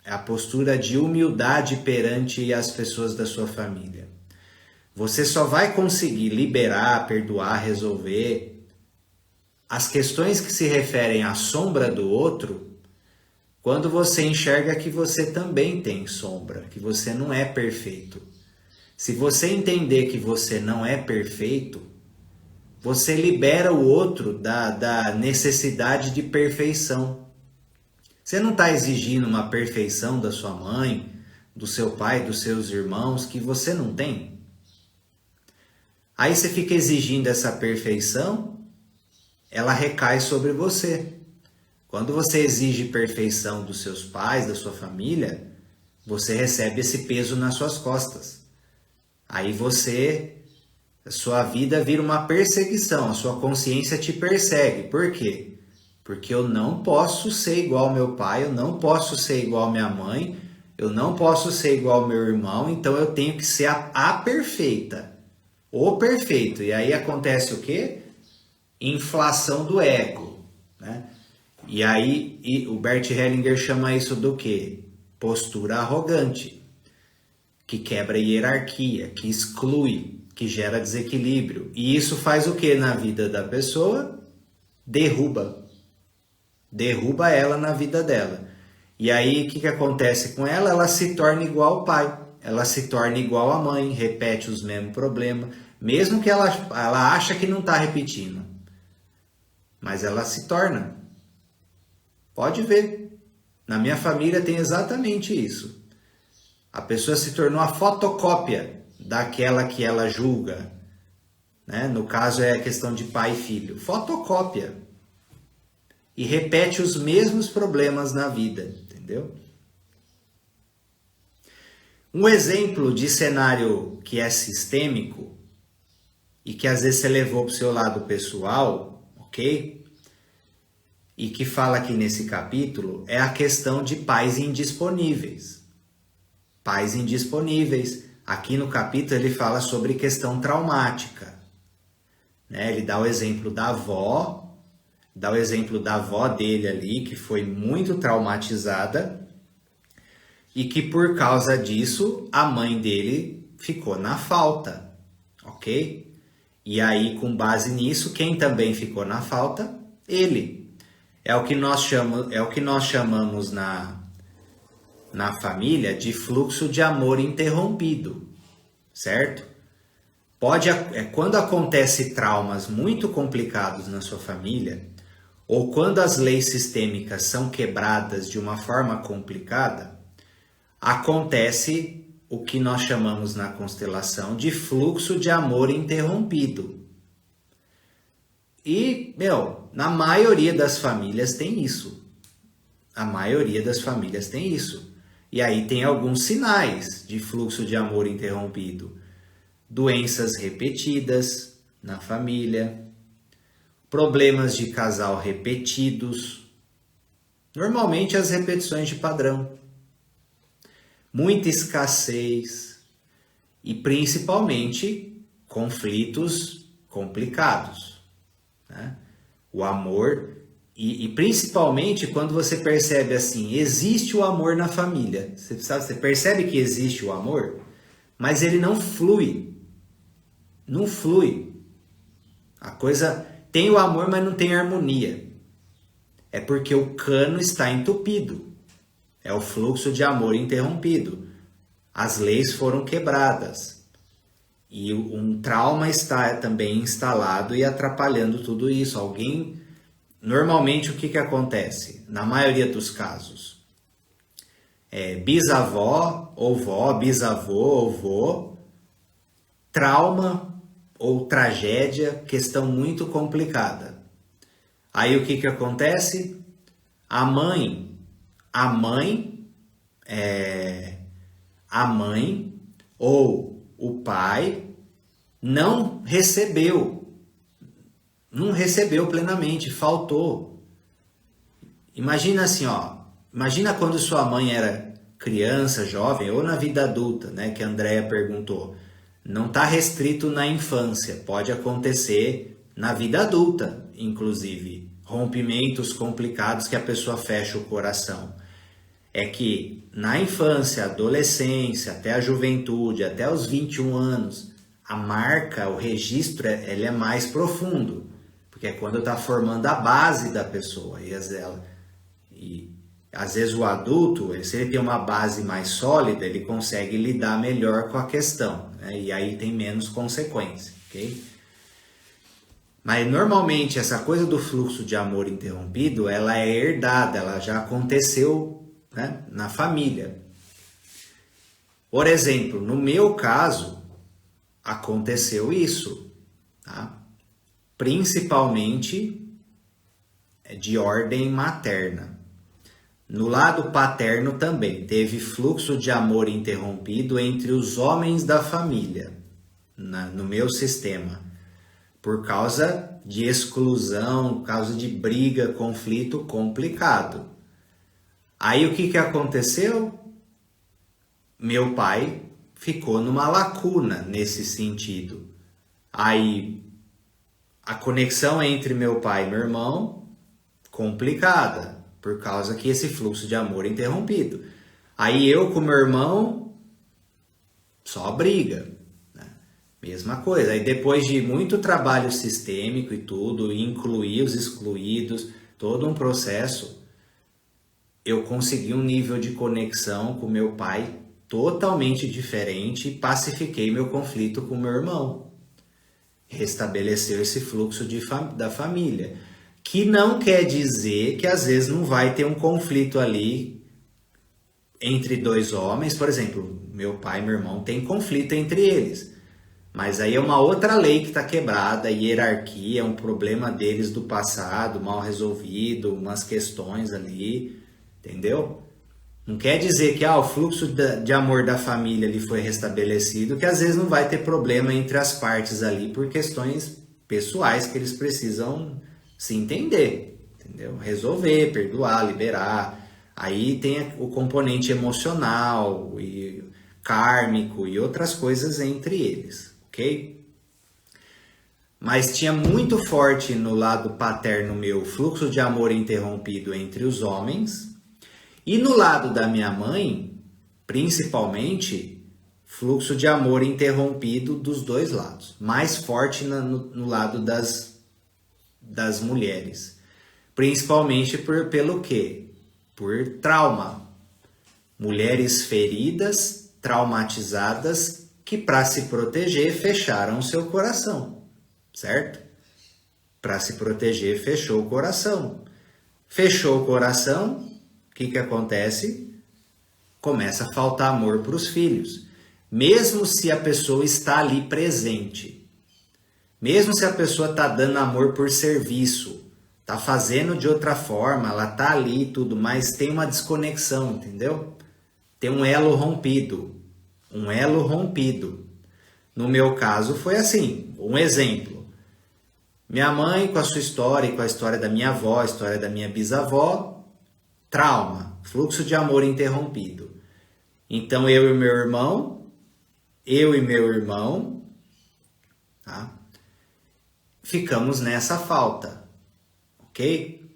É a postura de humildade perante as pessoas da sua família. Você só vai conseguir liberar, perdoar, resolver as questões que se referem à sombra do outro quando você enxerga que você também tem sombra, que você não é perfeito. Se você entender que você não é perfeito, você libera o outro da necessidade de perfeição. Você não está exigindo uma perfeição da sua mãe, do seu pai, dos seus irmãos, que você não tem. Aí você fica exigindo essa perfeição, ela recai sobre você. Quando você exige perfeição dos seus pais, da sua família, você recebe esse peso nas suas costas. Aí a sua vida vira uma perseguição, a sua consciência te persegue. Por quê? Porque eu não posso ser igual ao meu pai, eu não posso ser igual à minha mãe, eu não posso ser igual ao meu irmão, então eu tenho que ser a perfeita, o perfeito. E aí acontece o quê? Inflação do ego, né? E aí o Bert Hellinger chama isso do quê? Postura arrogante, que quebra a hierarquia, que exclui, que gera desequilíbrio. E isso faz o que na vida da pessoa? Derruba ela na vida dela. E aí o que acontece com ela? Ela se torna igual ao pai, ela se torna igual à mãe, repete os mesmos problemas, mesmo que ela acha que não está repetindo, mas ela se torna. Pode ver, na minha família tem exatamente isso. A pessoa se tornou a fotocópia daquela que ela julga, né? No caso é a questão de pai e filho, fotocópia. E repete os mesmos problemas na vida, entendeu? Um exemplo de cenário que é sistêmico e que às vezes você levou para o seu lado pessoal, ok? E que fala aqui nesse capítulo é a questão de pais indisponíveis. Pais indisponíveis. Aqui no capítulo ele fala sobre questão traumática, né? Ele dá o exemplo da avó, dá o exemplo da avó dele ali, que foi muito traumatizada e que por causa disso a mãe dele ficou na falta, ok? E aí, com base nisso, quem também ficou na falta? Ele. É o que nós chamamos na família de fluxo de amor interrompido, certo? Quando acontece traumas muito complicados na sua família, ou quando as leis sistêmicas são quebradas de uma forma complicada, acontece o que nós chamamos na constelação de fluxo de amor interrompido. E, na maioria das famílias tem isso. A maioria das famílias tem isso. E aí tem alguns sinais de fluxo de amor interrompido. Doenças repetidas na família, problemas de casal repetidos, normalmente as repetições de padrão, muita escassez e principalmente conflitos complicados, né? O amor e principalmente quando você percebe assim, existe o amor na família, você percebe que existe o amor, mas ele não flui, a coisa tem o amor, mas não tem harmonia. É porque o cano está entupido. É o fluxo de amor interrompido. As leis foram quebradas. E um trauma está também instalado e atrapalhando tudo isso. Normalmente o que acontece? Na maioria dos casos, bisavó ou vó, bisavô ou vô, trauma ou tragédia, questão muito complicada. Aí o que acontece? A mãe ou o pai não recebeu plenamente, faltou. Imagina assim, imagina quando sua mãe era criança, jovem ou na vida adulta, né, que a Andrea perguntou. não está restrito na infância, pode acontecer na vida adulta, inclusive, rompimentos complicados que a pessoa fecha o coração. É que na infância, adolescência, até a juventude, até os 21 anos, a marca, o registro, ele é mais profundo, porque é quando está formando a base da pessoa. E às vezes o adulto, se ele tem uma base mais sólida, ele consegue lidar melhor com a questão, né? E aí tem menos consequência, ok? Mas normalmente essa coisa do fluxo de amor interrompido, ela é herdada, ela já aconteceu, né, na família. Por exemplo, no meu caso, aconteceu isso, tá? Principalmente de ordem materna. No lado paterno também teve fluxo de amor interrompido entre os homens da família, no meu sistema, por causa de exclusão, por causa de briga, conflito complicado. Aí o que aconteceu? Meu pai ficou numa lacuna nesse sentido. Aí a conexão entre meu pai e meu irmão, complicada, por causa que esse fluxo de amor é interrompido. Aí eu com meu irmão, só briga, né? Mesma coisa. Aí depois de muito trabalho sistêmico e tudo, incluir os excluídos, todo um processo, eu consegui um nível de conexão com meu pai totalmente diferente e pacifiquei meu conflito com meu irmão. Restabeleceu esse fluxo da família. Que não quer dizer que às vezes não vai ter um conflito ali entre dois homens. Por exemplo, meu pai e meu irmão têm conflito entre eles. Mas aí é uma outra lei que está quebrada, hierarquia, é um problema deles do passado, mal resolvido, umas questões ali, entendeu? Não quer dizer que o fluxo de amor da família ali foi restabelecido, que às vezes não vai ter problema entre as partes ali por questões pessoais que eles precisam se entender, entendeu? Resolver, perdoar, liberar. Aí tem o componente emocional e kármico e outras coisas entre eles, ok? Mas tinha muito forte no lado paterno meu fluxo de amor interrompido entre os homens. E no lado da minha mãe, principalmente, fluxo de amor interrompido dos dois lados. Mais forte no lado das mulheres. Principalmente pelo quê? Por trauma. Mulheres feridas, traumatizadas, que para se proteger fecharam seu coração, certo? Para se proteger fechou o coração. Fechou o coração, o que acontece? Começa a faltar amor para os filhos. Mesmo se a pessoa está ali presente. Mesmo se a pessoa está dando amor por serviço. Está fazendo de outra forma, ela está ali e tudo, mas tem uma desconexão, entendeu? Tem um elo rompido. Um elo rompido. No meu caso foi assim, um exemplo. Minha mãe com a sua história e com a história da minha avó, a história da minha bisavó, trauma, fluxo de amor interrompido. Então eu e meu irmão, tá? Ficamos nessa falta, ok?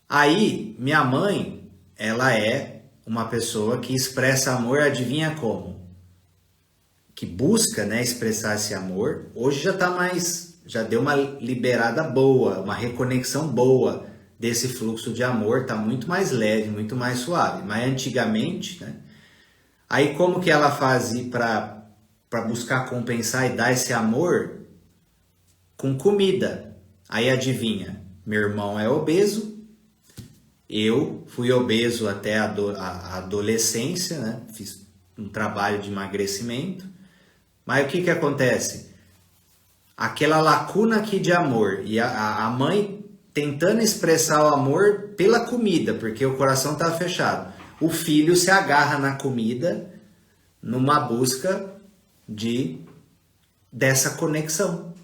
Aí minha mãe, ela é uma pessoa que expressa amor, adivinha como? Que busca, né, expressar esse amor. Hoje já deu uma liberada boa, uma reconexão boa desse fluxo de amor, tá muito mais leve, muito mais suave. Mas antigamente, né? Aí como que ela fazia para buscar compensar e dar esse amor? Com comida. Aí adivinha, meu irmão é obeso, eu fui obeso até a adolescência, né? Fiz um trabalho de emagrecimento. Mas o que acontece? Aquela lacuna aqui de amor e a mãe tentando expressar o amor pela comida, porque o coração estava fechado. O filho se agarra na comida numa busca dessa conexão.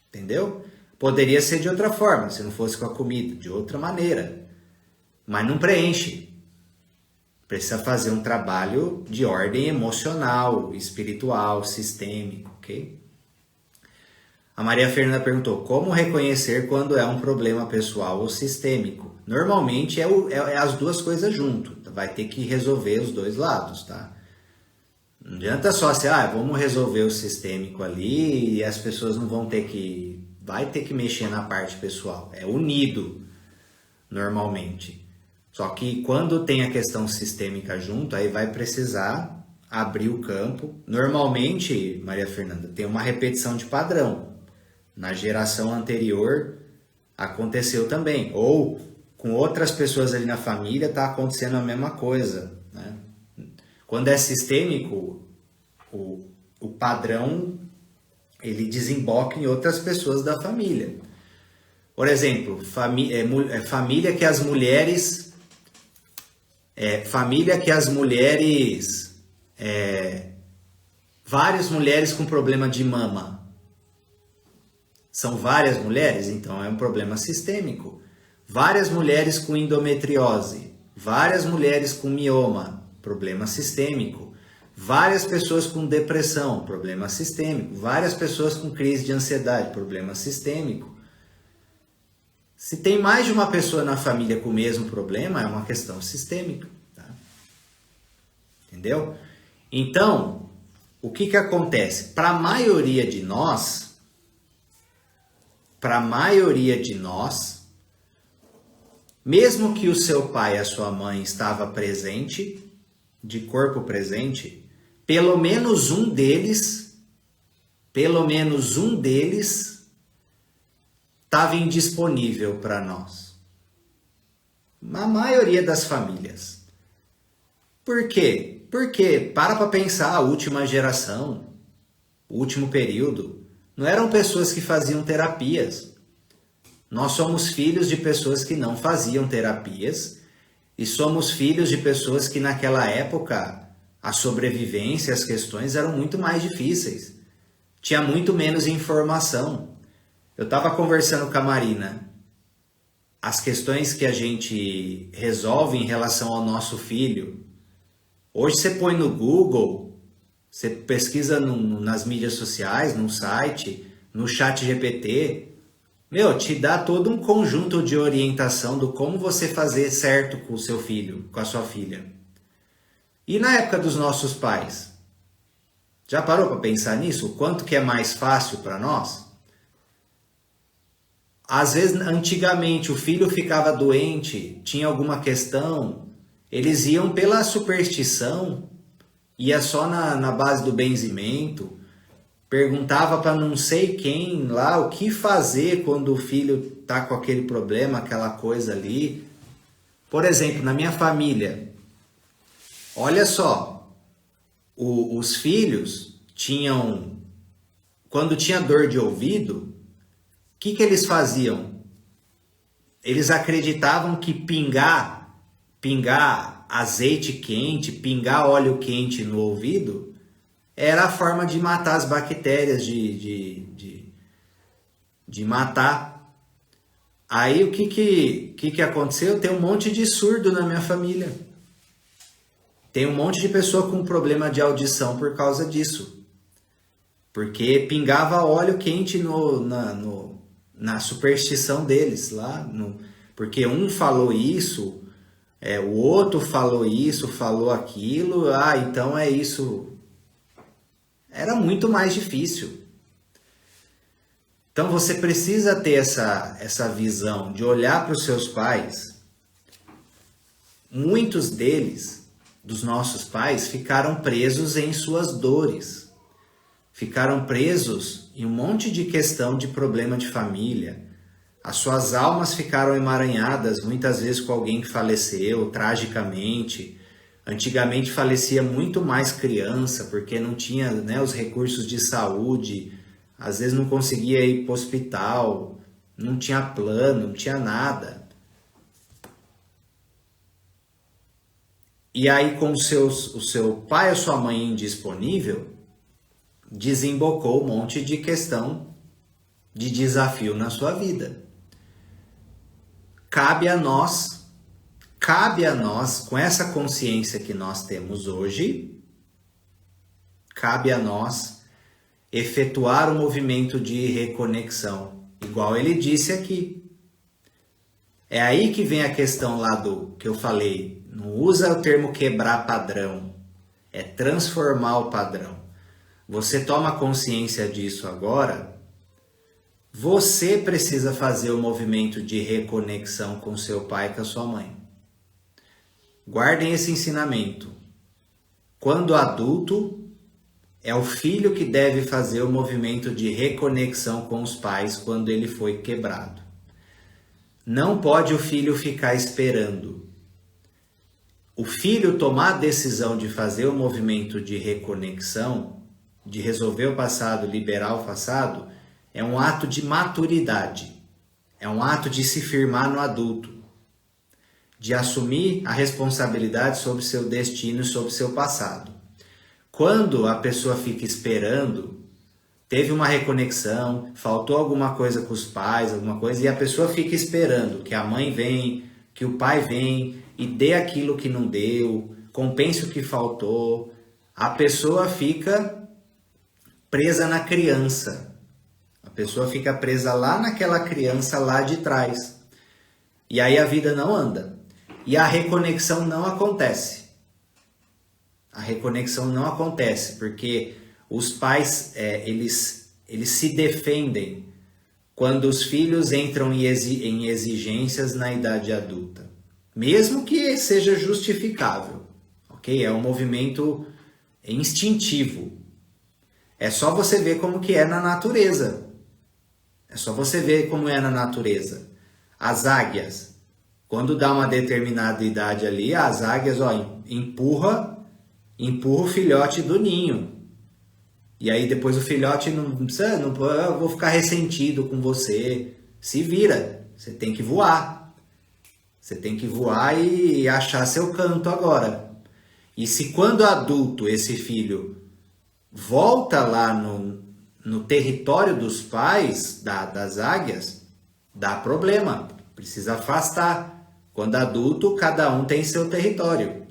Entendeu? Poderia ser de outra forma, se não fosse com a comida, de outra maneira. Mas não preenche. Precisa fazer um trabalho de ordem emocional, espiritual, sistêmico, ok? A Maria Fernanda perguntou, como reconhecer quando é um problema pessoal ou sistêmico? Normalmente é as duas coisas junto, vai ter que resolver os dois lados, tá? Não adianta só assim, vamos resolver o sistêmico ali e as pessoas não vão ter que... Vai ter que mexer na parte pessoal, é unido normalmente. Só que quando tem a questão sistêmica junto, aí vai precisar abrir o campo. Normalmente, Maria Fernanda, tem uma repetição de padrão. Na geração anterior aconteceu também. Ou com outras pessoas ali na família está acontecendo a mesma coisa, né? Quando é sistêmico, o padrão ele desemboca em outras pessoas da família. Por exemplo, família que as mulheres... várias mulheres com problema de mama. São várias mulheres, então é um problema sistêmico. Várias mulheres com endometriose, várias mulheres com mioma, problema sistêmico. Várias pessoas com depressão, problema sistêmico. Várias pessoas com crise de ansiedade, problema sistêmico. Se tem mais de uma pessoa na família com o mesmo problema, é uma questão sistêmica. Tá? Entendeu? Então, o que acontece? Para a maioria de nós, mesmo que o seu pai e a sua mãe estava presente, de corpo presente, pelo menos um deles estava indisponível para nós. A maioria das famílias. Por quê? Porque, para pensar, a última geração, o último período, não eram pessoas que faziam terapias. Nós somos filhos de pessoas que não faziam terapias e somos filhos de pessoas que naquela época a sobrevivência, as questões eram muito mais difíceis. Tinha muito menos informação. Eu estava conversando com a Marina. As questões que a gente resolve em relação ao nosso filho. Hoje você põe no Google, você pesquisa nas mídias sociais, no site, no chat GPT. Te dá todo um conjunto de orientação do como você fazer certo com o seu filho, com a sua filha. E na época dos nossos pais? Já parou para pensar nisso? O quanto que é mais fácil para nós? Às vezes, antigamente, o filho ficava doente, tinha alguma questão, eles iam pela superstição, ia só na base do benzimento, perguntava para não sei quem lá o que fazer quando o filho tá com aquele problema, aquela coisa ali. Por exemplo, na minha família, olha só, os filhos tinham, quando tinha dor de ouvido, o que eles faziam? Eles acreditavam que pingar azeite quente, pingar óleo quente no ouvido, era a forma de matar as bactérias, de matar. Aí o que aconteceu? Tem um monte de surdo na minha família. Tem um monte de pessoa com problema de audição por causa disso. Porque pingava óleo quente na superstição deles lá. Porque um falou isso, o outro falou isso, falou aquilo, então é isso. Era muito mais difícil. Então você precisa ter essa visão de olhar para os seus pais. Muitos deles, dos nossos pais, ficaram presos em suas dores. Ficaram presos em um monte de questão de problema de família. As suas almas ficaram emaranhadas, muitas vezes com alguém que faleceu tragicamente. Antigamente falecia muito mais criança, porque não tinha, os recursos de saúde, às vezes não conseguia ir para o hospital, não tinha plano, não tinha nada. E aí, com o seu pai ou sua mãe indisponível, desembocou um monte de questão de desafio na sua vida. Cabe a nós cabe a nós, com essa consciência que nós temos hoje, cabe a nós efetuar o movimento de reconexão, igual ele disse aqui. É aí que vem a questão lá do que eu falei, não usa o termo quebrar padrão, é transformar o padrão. Você toma consciência disso agora, você precisa fazer o movimento de reconexão com seu pai e com a sua mãe. Guardem esse ensinamento. Quando adulto, é o filho que deve fazer o movimento de reconexão com os pais quando ele foi quebrado. Não pode o filho ficar esperando. O filho tomar a decisão de fazer o movimento de reconexão, de resolver o passado, liberar o passado, é um ato de maturidade. É um ato de se firmar no adulto. De assumir a responsabilidade sobre seu destino e sobre seu passado. Quando a pessoa fica esperando, teve uma reconexão, faltou alguma coisa com os pais, alguma coisa, e a pessoa fica esperando que a mãe venha, que o pai venha e dê aquilo que não deu, compense o que faltou, a pessoa fica presa na criança. A pessoa fica presa lá naquela criança lá de trás. E aí a vida não anda. E a reconexão não acontece. A reconexão não acontece porque os pais, eles se defendem quando os filhos entram em exigências na idade adulta. Mesmo que seja justificável, ok? É um movimento instintivo. É só você ver como que é na natureza. É só você ver como é na natureza. As águias, quando dá uma determinada idade ali, as águias, empurra o filhote do ninho. E aí depois o filhote não precisa, eu vou ficar ressentido com você. Se vira, você tem que voar. Você tem que voar e achar seu canto agora. E se quando adulto esse filho volta lá no território dos pais, das águias, dá problema, precisa afastar. Quando adulto, cada um tem seu território.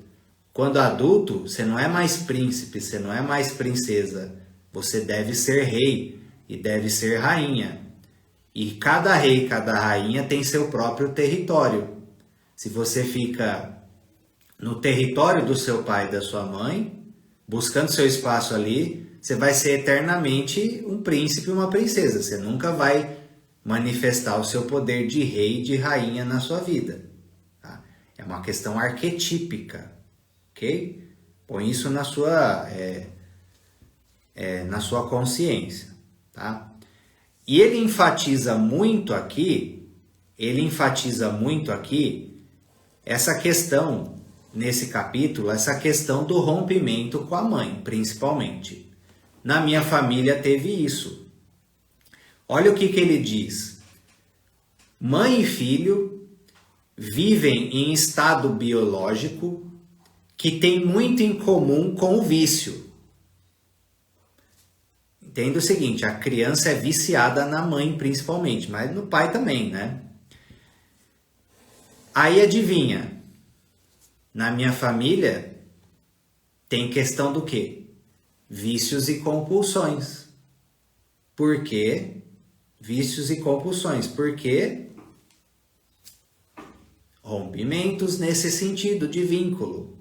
Quando adulto, você não é mais príncipe, você não é mais princesa. Você deve ser rei e deve ser rainha. E cada rei, cada rainha tem seu próprio território. Se você fica no território do seu pai e da sua mãe, buscando seu espaço ali, você vai ser eternamente um príncipe e uma princesa. Você nunca vai manifestar o seu poder de rei e de rainha na sua vida. Tá? É uma questão arquetípica. Ok? Põe isso na sua consciência, tá? E ele enfatiza muito aqui essa questão, nesse capítulo, essa questão do rompimento com a mãe, principalmente. Na minha família teve isso. Olha o que ele diz. Mãe e filho vivem em estado biológico que tem muito em comum com o vício. Entenda o seguinte, a criança é viciada na mãe principalmente, mas no pai também, né? Aí adivinha, na minha família tem questão do quê? Vícios e compulsões. Por quê? Vícios e compulsões. Por quê? Rompimentos nesse sentido de vínculo.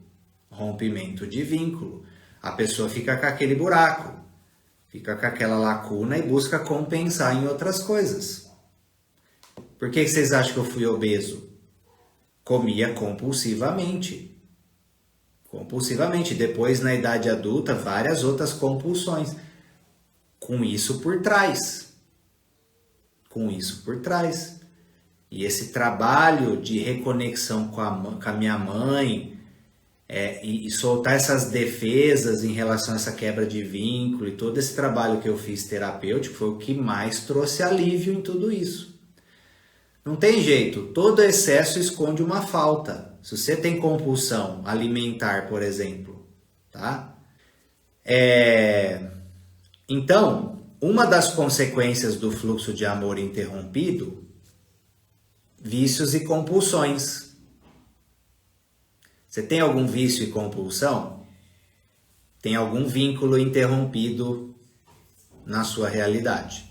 Rompimento de vínculo. A pessoa fica com aquele buraco, fica com aquela lacuna e busca compensar em outras coisas. Por que vocês acham que eu fui obeso? Comia compulsivamente. Compulsivamente. Depois, na idade adulta, várias outras compulsões. Com isso por trás. Com isso por trás. E esse trabalho de reconexão com a minha mãe, e soltar essas defesas em relação a essa quebra de vínculo e todo esse trabalho que eu fiz terapêutico foi o que mais trouxe alívio em tudo isso. Não tem jeito, todo excesso esconde uma falta. Se você tem compulsão alimentar, por exemplo, tá? Então, uma das consequências do fluxo de amor interrompido, vícios e compulsões. Você tem algum vício e compulsão? Tem algum vínculo interrompido na sua realidade?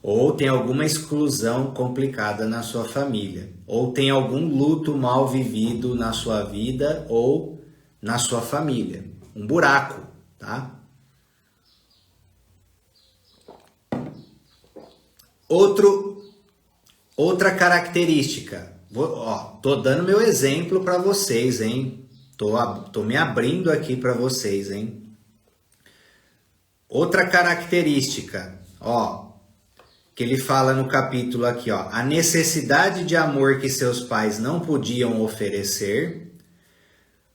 Ou tem alguma exclusão complicada na sua família? Ou tem algum luto mal vivido na sua vida ou na sua família? Um buraco, tá? Outra característica. Tô dando meu exemplo para vocês, hein? Tô me abrindo aqui para vocês, hein? Outra característica, que ele fala no capítulo aqui, a necessidade de amor que seus pais não podiam oferecer,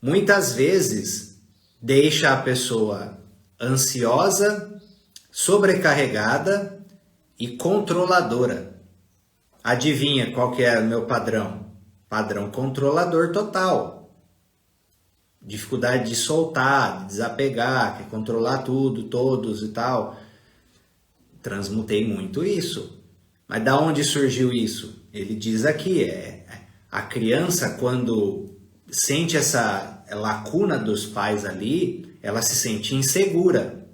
muitas vezes deixa a pessoa ansiosa, sobrecarregada e controladora. Adivinha qual que é o meu padrão? Padrão controlador total. Dificuldade de soltar, de desapegar, quer controlar tudo, todos e tal. Transmutei muito isso. Mas da onde surgiu isso? Ele diz aqui, a criança quando sente essa lacuna dos pais ali, ela se sente insegura.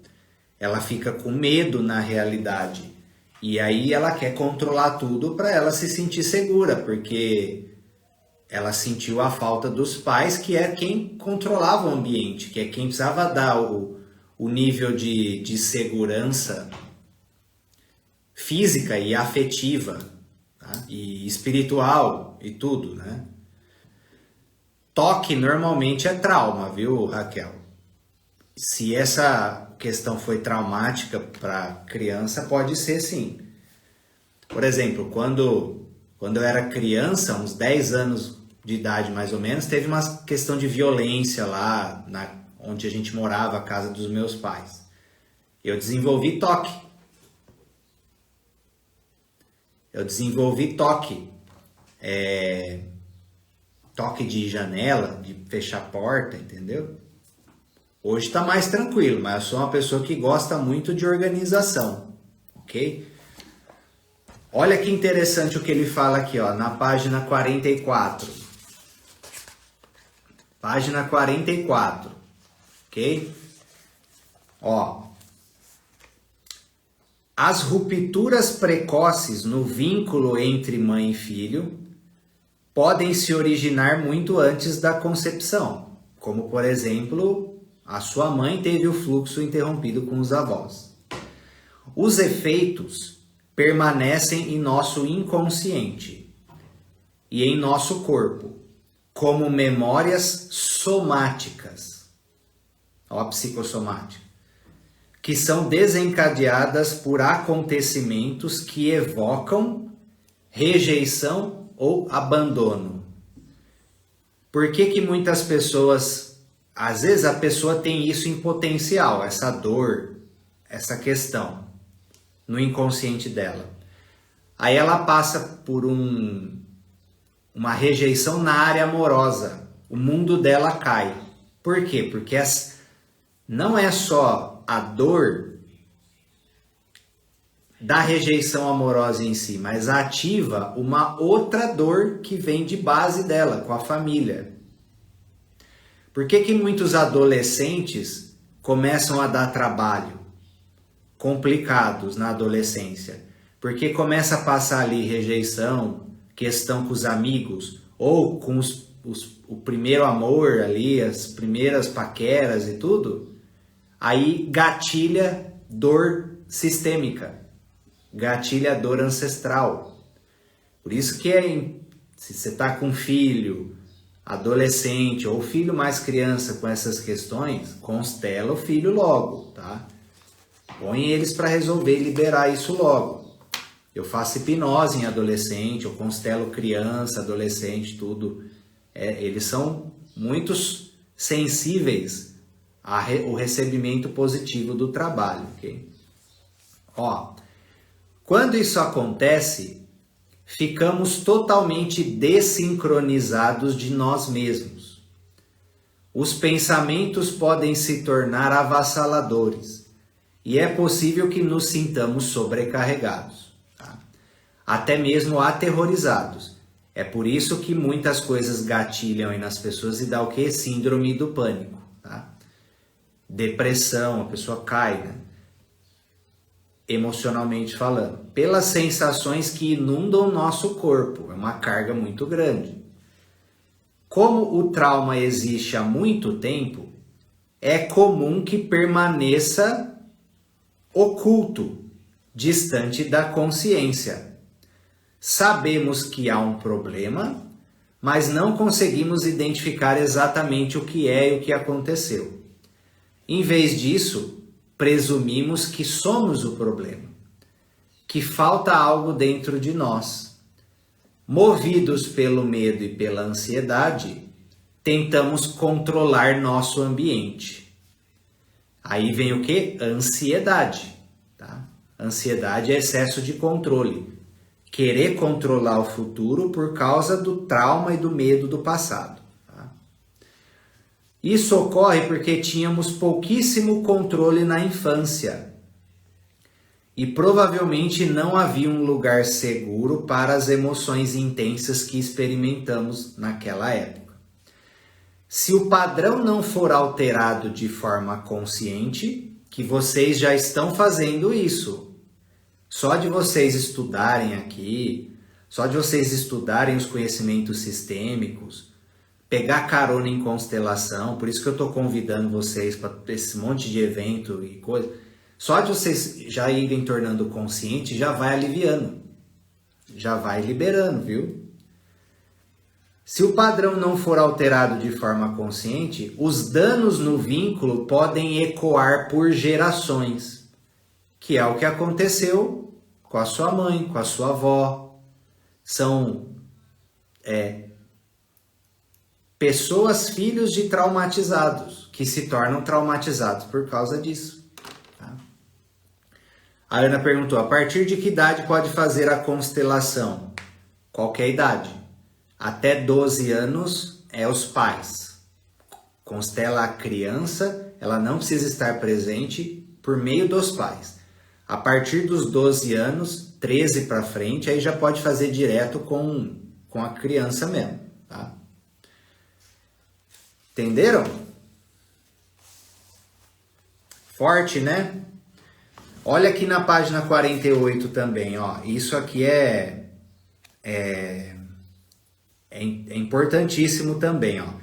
Ela fica com medo na realidade. E aí ela quer controlar tudo para ela se sentir segura, porque ela sentiu a falta dos pais, que é quem controlava o ambiente, que é quem precisava dar o nível de segurança física e afetiva, tá? E espiritual e tudo, né? Toque normalmente é trauma, viu, Raquel? Se essa questão foi traumática para criança, pode ser sim. Por exemplo, quando eu era criança, uns 10 anos de idade mais ou menos, teve uma questão de violência lá onde a gente morava, a casa dos meus pais. Eu desenvolvi toque. Toque de janela, de fechar a porta, entendeu? Hoje está mais tranquilo, mas eu sou uma pessoa que gosta muito de organização, ok? Olha que interessante o que ele fala aqui, na página 44. Página 44, ok? As rupturas precoces no vínculo entre mãe e filho podem se originar muito antes da concepção, como por exemplo, a sua mãe teve o fluxo interrompido com os avós. Os efeitos permanecem em nosso inconsciente e em nosso corpo, como memórias somáticas, psicossomática, que são desencadeadas por acontecimentos que evocam rejeição ou abandono. Por que muitas pessoas... Às vezes a pessoa tem isso em potencial, essa dor, essa questão no inconsciente dela. Aí ela passa por uma rejeição na área amorosa. O mundo dela cai. Por quê? Porque não é só a dor da rejeição amorosa em si, mas ativa uma outra dor que vem de base dela, com a família. Por que muitos adolescentes começam a dar trabalho complicados na adolescência? Porque começa a passar ali rejeição, questão com os amigos, ou com o primeiro amor ali, as primeiras paqueras e tudo, aí gatilha dor sistêmica, gatilha dor ancestral. Por isso que se você está com filho, adolescente ou filho mais criança com essas questões, constela o filho logo, tá? Põe eles para resolver e liberar isso logo. Eu faço hipnose em adolescente, eu constelo criança, adolescente, tudo. Eles são muito sensíveis ao recebimento positivo do trabalho, ok? Quando isso acontece, ficamos totalmente desincronizados de nós mesmos. Os pensamentos podem se tornar avassaladores e é possível que nos sintamos sobrecarregados, tá? Até mesmo aterrorizados. É por isso que muitas coisas gatilham aí nas pessoas e dá o quê? Síndrome do pânico, tá? Depressão, a pessoa cai, né? Emocionalmente falando, pelas sensações que inundam o nosso corpo, é uma carga muito grande. Como o trauma existe há muito tempo, é comum que permaneça oculto, distante da consciência. Sabemos que há um problema, mas não conseguimos identificar exatamente o que é e o que aconteceu. Em vez disso, presumimos que somos o problema, que falta algo dentro de nós. Movidos pelo medo e pela ansiedade, tentamos controlar nosso ambiente. Aí vem o quê? Ansiedade, tá? Ansiedade é excesso de controle. Querer controlar o futuro por causa do trauma e do medo do passado. Tá? Isso ocorre porque tínhamos pouquíssimo controle na infância. E provavelmente não havia um lugar seguro para as emoções intensas que experimentamos naquela época. Se o padrão não for alterado de forma consciente, que vocês já estão fazendo isso. Só de vocês estudarem aqui, só de vocês estudarem os conhecimentos sistêmicos, pegar carona em constelação, por isso que eu estou convidando vocês para esse monte de evento e coisa. Só de vocês já irem tornando consciente, já vai aliviando, já vai liberando, viu? Se o padrão não for alterado de forma consciente, os danos no vínculo podem ecoar por gerações, que é o que aconteceu com a sua mãe, com a sua avó. São pessoas, filhos de traumatizados, que se tornam traumatizados por causa disso. Tá? A Ana perguntou, a partir de que idade pode fazer a constelação? Qualquer idade. Até 12 anos é os pais. Constela a criança, ela não precisa estar presente por meio dos pais. A partir dos 12 anos, 13 para frente, aí já pode fazer direto com a criança mesmo, tá? Entenderam? Forte, né? Olha aqui na página 48 também, ó. Isso aqui é importantíssimo também, ó. O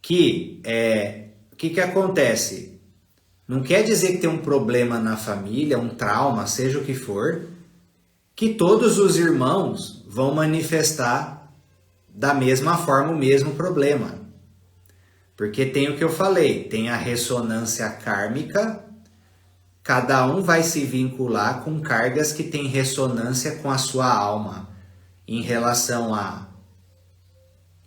que acontece? Não quer dizer que tem um problema na família, um trauma, seja o que for, que todos os irmãos vão manifestar da mesma forma o mesmo problema. Porque tem o que eu falei, tem a ressonância kármica, cada um vai se vincular com cargas que têm ressonância com a sua alma, em relação a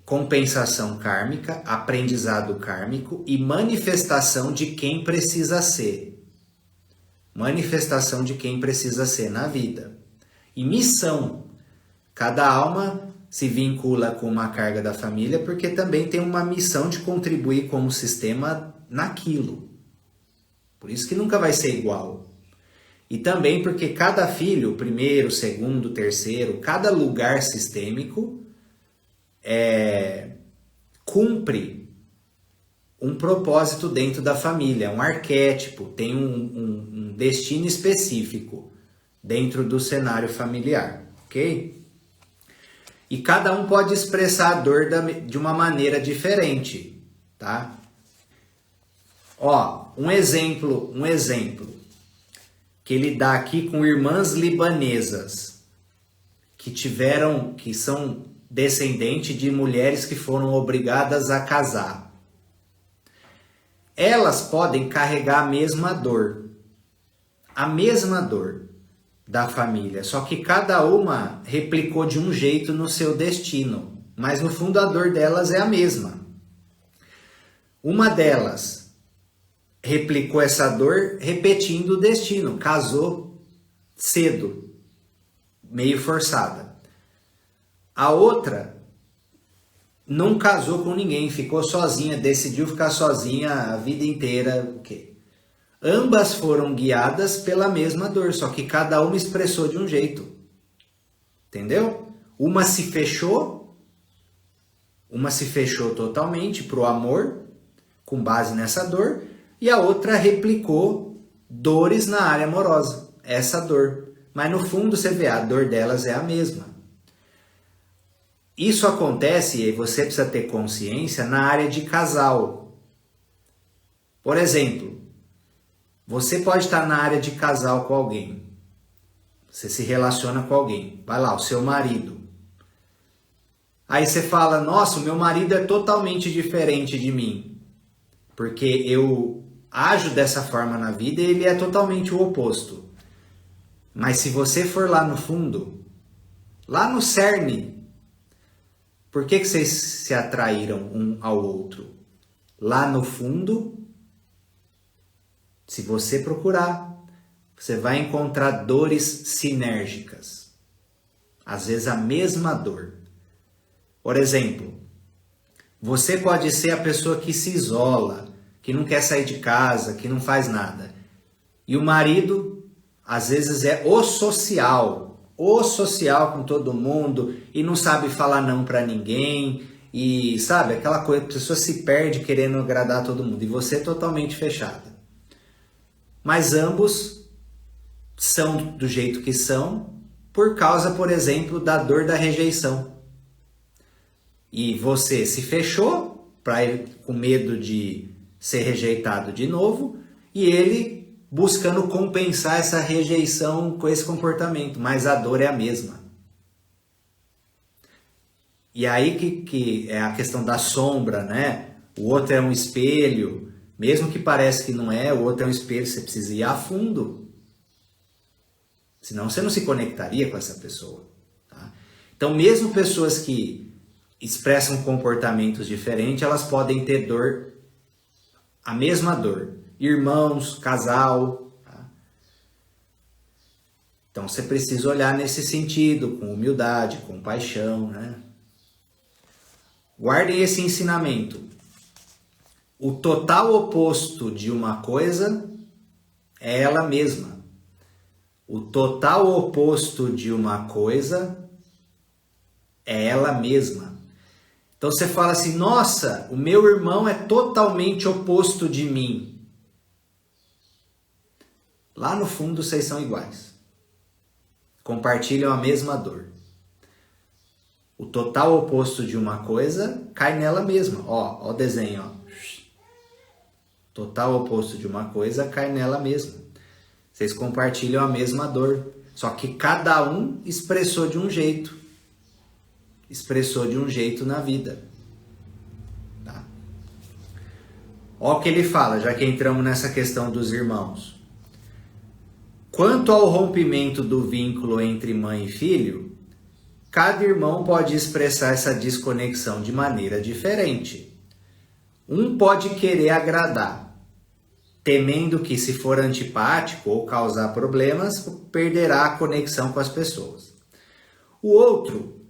compensação kármica, aprendizado kármico e manifestação de quem precisa ser. Manifestação de quem precisa ser na vida. E missão. Cada alma se vincula com uma carga da família porque também tem uma missão de contribuir como sistema naquilo. Por isso que nunca vai ser igual. E também porque cada filho, primeiro, segundo, terceiro, cada lugar sistêmico cumpre um propósito dentro da família, um arquétipo, tem um destino específico dentro do cenário familiar, ok? E cada um pode expressar a dor de uma maneira diferente, tá? Ó, um exemplo que ele dá aqui com irmãs libanesas que são descendentes de mulheres que foram obrigadas a casar. Elas podem carregar a mesma dor da família, só que cada uma replicou de um jeito no seu destino, mas no fundo a dor delas é a mesma. Uma delas replicou essa dor repetindo o destino, casou cedo, meio forçada. A outra não casou com ninguém, ficou sozinha, decidiu ficar sozinha a vida inteira. Okay. Ambas foram guiadas pela mesma dor, só que cada uma expressou de um jeito. Entendeu? Uma se fechou totalmente para o amor, com base nessa dor, e a outra replicou dores na área amorosa, essa dor. Mas no fundo você vê, a dor delas é a mesma. Isso acontece, e você precisa ter consciência, na área de casal. Por exemplo, você pode estar na área de casal com alguém. Você se relaciona com alguém. Vai lá, o seu marido. Aí você fala, nossa, o meu marido é totalmente diferente de mim. Porque eu ajo dessa forma na vida e ele é totalmente o oposto. Mas se você for lá no fundo, lá no cerne, por que vocês se atraíram um ao outro? Lá no fundo, se você procurar, você vai encontrar dores sinérgicas. Às vezes a mesma dor. Por exemplo, você pode ser a pessoa que se isola, que não quer sair de casa, que não faz nada. E o marido, às vezes, é o social com todo mundo e não sabe falar não para ninguém. E sabe, aquela coisa, a pessoa se perde querendo agradar todo mundo. E você é totalmente fechada. Mas ambos são do jeito que são por causa, por exemplo, da dor da rejeição. E você se fechou com medo de ser rejeitado de novo e ele buscando compensar essa rejeição com esse comportamento, mas a dor é a mesma. E aí que é a questão da sombra, né? O outro é um espelho, mesmo que pareça que não é, o outro é um espelho, você precisa ir a fundo. Senão você não se conectaria com essa pessoa. Tá? Então mesmo pessoas que expressam comportamentos diferentes, elas podem ter dor, a mesma dor. Irmãos, casal. Tá? Então você precisa olhar nesse sentido, com humildade, com paixão. Né? Guardem esse ensinamento. O total oposto de uma coisa é ela mesma. O total oposto de uma coisa é ela mesma. Então você fala assim, nossa, o meu irmão é totalmente oposto de mim. Lá no fundo vocês são iguais. Compartilham a mesma dor. O total oposto de uma coisa cai nela mesma. Ó o desenho, ó. Total oposto de uma coisa cai nela mesma. Vocês compartilham a mesma dor. Só que cada um expressou de um jeito. Expressou de um jeito na vida. Tá? Ó o que ele fala, já que entramos nessa questão dos irmãos. Quanto ao rompimento do vínculo entre mãe e filho, cada irmão pode expressar essa desconexão de maneira diferente. Um pode querer agradar, temendo que, se for antipático ou causar problemas, perderá a conexão com as pessoas. O outro,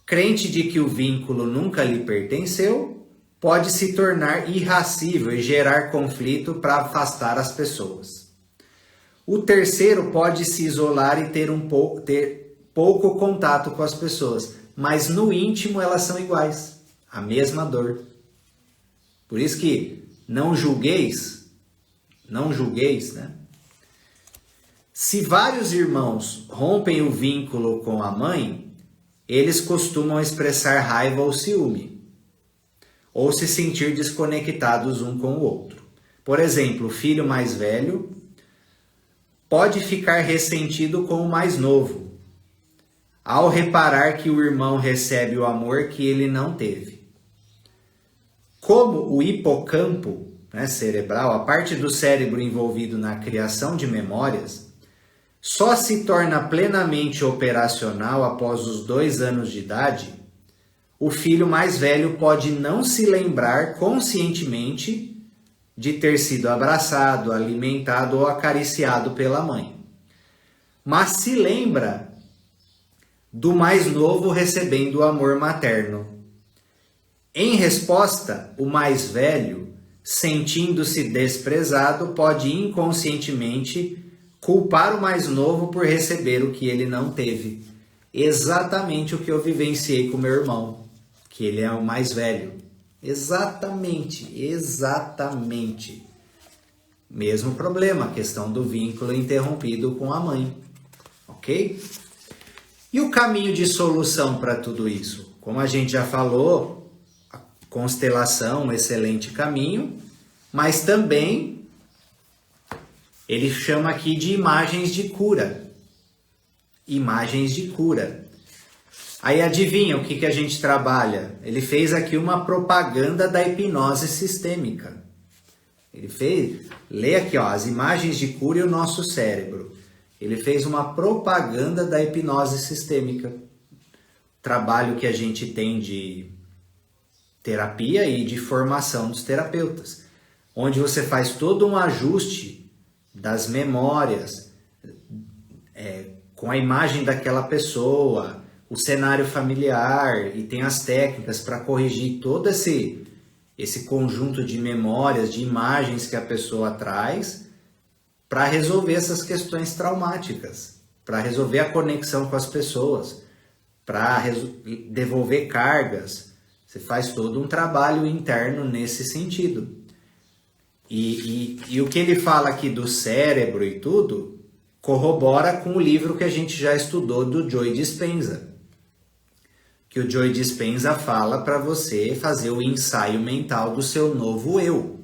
crente de que o vínculo nunca lhe pertenceu, pode se tornar irascível e gerar conflito para afastar as pessoas. O terceiro pode se isolar e ter pouco contato com as pessoas, mas no íntimo elas são iguais, a mesma dor. Por isso que não julgueis, né? Se vários irmãos rompem o vínculo com a mãe, eles costumam expressar raiva ou ciúme, ou se sentir desconectados um com o outro. Por exemplo, o filho mais velho pode ficar ressentido com o mais novo, ao reparar que o irmão recebe o amor que ele não teve. Como o hipocampo, né, cerebral, a parte do cérebro envolvido na criação de memórias, só se torna plenamente operacional após os 2 anos de idade, o filho mais velho pode não se lembrar conscientemente de ter sido abraçado, alimentado ou acariciado pela mãe. Mas se lembra do mais novo recebendo o amor materno. Em resposta, o mais velho, sentindo-se desprezado, pode inconscientemente culpar o mais novo por receber o que ele não teve. Exatamente o que eu vivenciei com meu irmão, que ele é o mais velho. Exatamente. Mesmo problema, a questão do vínculo interrompido com a mãe, ok? E o caminho de solução para tudo isso? Como a gente já falou, a constelação, um excelente caminho, mas também ele chama aqui de imagens de cura. Imagens de cura. Aí adivinha o que a gente trabalha? Ele fez aqui uma propaganda da hipnose sistêmica. Ele fez, lê aqui, ó, as imagens de cura e o nosso cérebro. Ele fez uma propaganda da hipnose sistêmica. Trabalho que a gente tem de terapia e de formação dos terapeutas. Onde você faz todo um ajuste das memórias, com a imagem daquela pessoa, o cenário familiar, e tem as técnicas para corrigir todo esse conjunto de memórias, de imagens que a pessoa traz, para resolver essas questões traumáticas, para resolver a conexão com as pessoas, para devolver cargas. Você faz todo um trabalho interno nesse sentido. E o que ele fala aqui do cérebro e tudo, corrobora com o livro que a gente já estudou do Joe Dispenza. Que o Joe Dispenza fala para você fazer o ensaio mental do seu novo eu.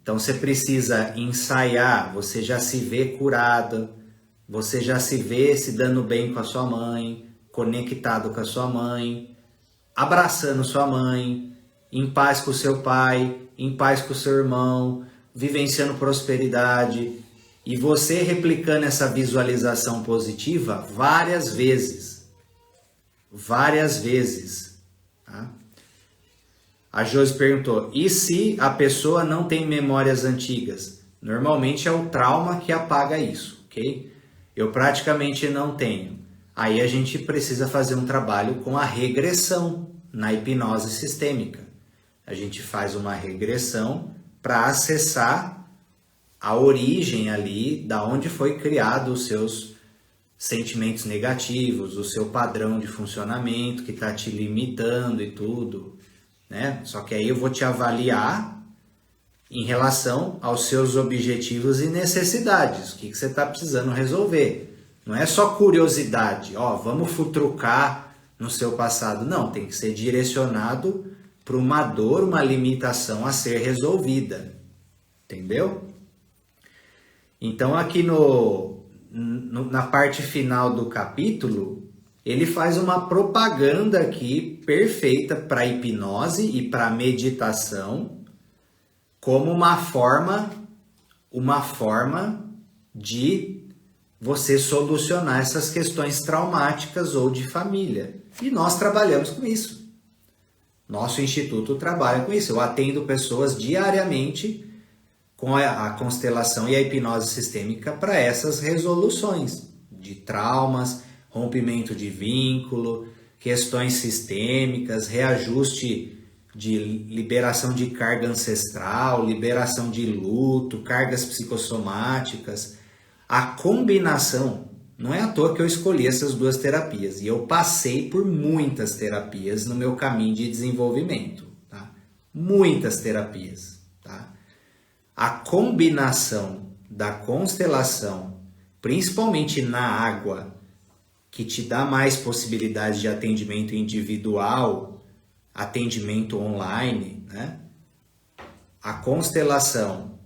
Então você precisa ensaiar, você já se vê curado, você já se vê se dando bem com a sua mãe, conectado com a sua mãe, abraçando sua mãe, em paz com o seu pai, em paz com o seu irmão, vivenciando prosperidade, e você replicando essa visualização positiva várias vezes. Várias vezes. Tá? A Josi perguntou, e se a pessoa não tem memórias antigas? Normalmente é o trauma que apaga isso, ok? Eu praticamente não tenho. Aí a gente precisa fazer um trabalho com a regressão na hipnose sistêmica. A gente faz uma regressão para acessar a origem ali, da onde foi criado os seus sentimentos negativos, o seu padrão de funcionamento que está te limitando e tudo, né? Só que aí eu vou te avaliar em relação aos seus objetivos e necessidades, o que você está precisando resolver. Não é só curiosidade, ó, vamos futrucar no seu passado. Não, tem que ser direcionado para uma dor, uma limitação a ser resolvida. Entendeu? Então aqui na parte final do capítulo, ele faz uma propaganda aqui perfeita para a hipnose e para a meditação, como uma forma de você solucionar essas questões traumáticas ou de família. E nós trabalhamos com isso. Nosso instituto trabalha com isso. Eu atendo pessoas diariamente com a constelação e a hipnose sistêmica para essas resoluções de traumas, rompimento de vínculo, questões sistêmicas, reajuste de liberação de carga ancestral, liberação de luto, cargas psicossomáticas. A combinação, não é à toa que eu escolhi essas duas terapias, e eu passei por muitas terapias no meu caminho de desenvolvimento, tá? Muitas terapias, tá? A combinação da constelação, principalmente na água, que te dá mais possibilidades de atendimento individual, atendimento online, né? A combinação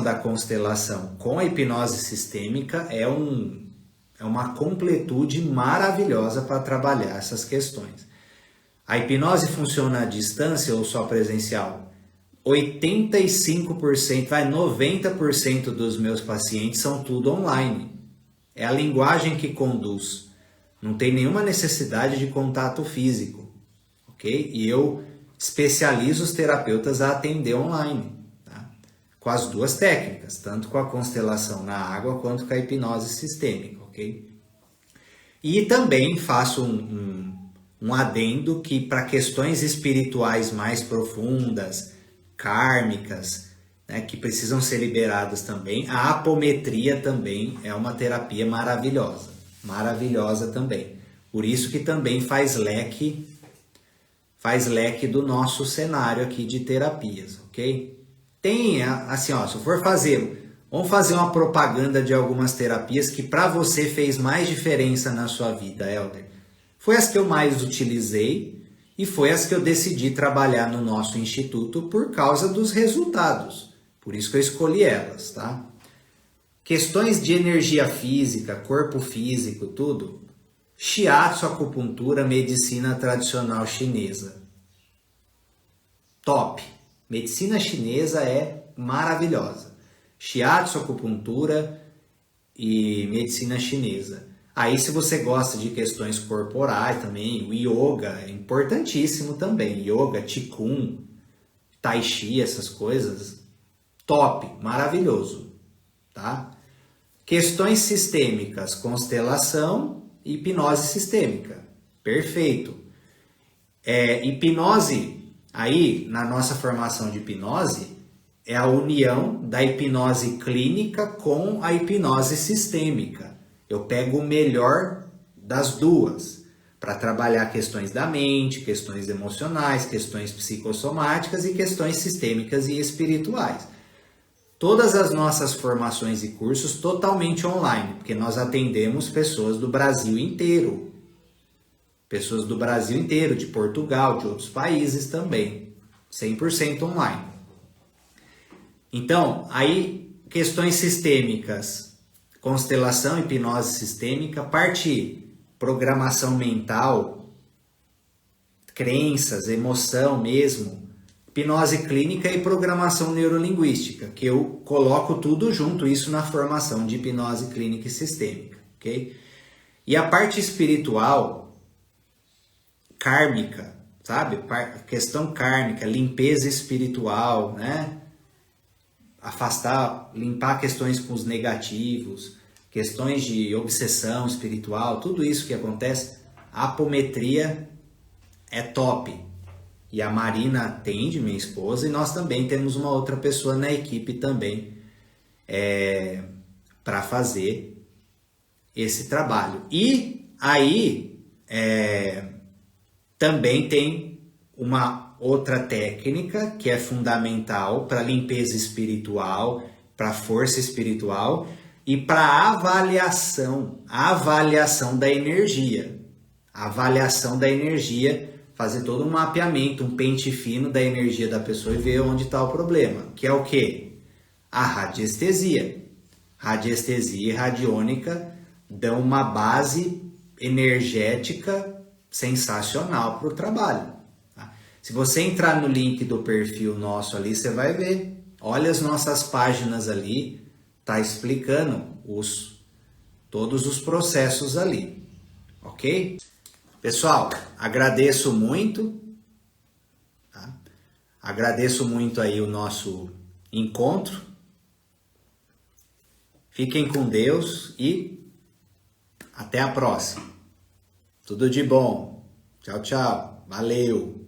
da constelação com a hipnose sistêmica é uma completude maravilhosa para trabalhar essas questões. A hipnose funciona à distância ou só presencial? 85%, 90% dos meus pacientes são tudo online. É a linguagem que conduz. Não tem nenhuma necessidade de contato físico, ok? E eu especializo os terapeutas a atender online, tá? Com as duas técnicas, tanto com a constelação na água quanto com a hipnose sistêmica, ok? E também faço um adendo que para questões espirituais mais profundas, kármicas, né, que precisam ser liberadas também. A apometria também é uma terapia maravilhosa, maravilhosa também. Por isso que também faz leque do nosso cenário aqui de terapias, ok? Tem, assim, ó, se for vamos fazer uma propaganda de algumas terapias que para você fez mais diferença na sua vida, Helder. Foi as que eu mais utilizei e foi as que eu decidi trabalhar no nosso instituto por causa dos resultados. Por isso que eu escolhi elas, tá? Questões de energia física, corpo físico, tudo. Shiatsu, acupuntura, medicina tradicional chinesa. Top! Medicina chinesa é maravilhosa. Shiatsu, acupuntura e medicina chinesa. Aí, se você gosta de questões corporais também, o yoga é importantíssimo também. Yoga, Qigong, Tai Chi, essas coisas, top, maravilhoso, tá? Questões sistêmicas, constelação e hipnose sistêmica, perfeito. Hipnose, aí, na nossa formação de hipnose, é a união da hipnose clínica com a hipnose sistêmica. Eu pego o melhor das duas para trabalhar questões da mente, questões emocionais, questões psicossomáticas e questões sistêmicas e espirituais. Todas as nossas formações e cursos totalmente online, porque nós atendemos pessoas do Brasil inteiro. Pessoas do Brasil inteiro, de Portugal, de outros países também. 100% online. Então, aí, questões sistêmicas, constelação, hipnose sistêmica, parte programação mental, crenças, emoção mesmo, hipnose clínica e programação neurolinguística, que eu coloco tudo junto, isso na formação de hipnose clínica e sistêmica, ok? E a parte espiritual, kármica, sabe? Questão kármica, limpeza espiritual, né? Limpar questões com os negativos, questões de obsessão espiritual, tudo isso que acontece, a apometria é top. E a Marina atende, minha esposa, e nós também temos uma outra pessoa na equipe também para fazer esse trabalho. E aí também tem uma outra técnica que é fundamental para limpeza espiritual, para força espiritual e para avaliação da energia. Avaliação da energia, fazer todo um mapeamento, um pente fino da energia da pessoa e ver onde está o problema. Que é o quê? A radiestesia. Radiestesia e radiônica dão uma base energética sensacional para o trabalho. Se você entrar no link do perfil nosso ali, você vai ver. Olha as nossas páginas ali, tá explicando todos os processos ali, ok? Pessoal, agradeço muito, tá? Agradeço muito aí o nosso encontro. Fiquem com Deus e até a próxima. Tudo de bom. Tchau, tchau. Valeu.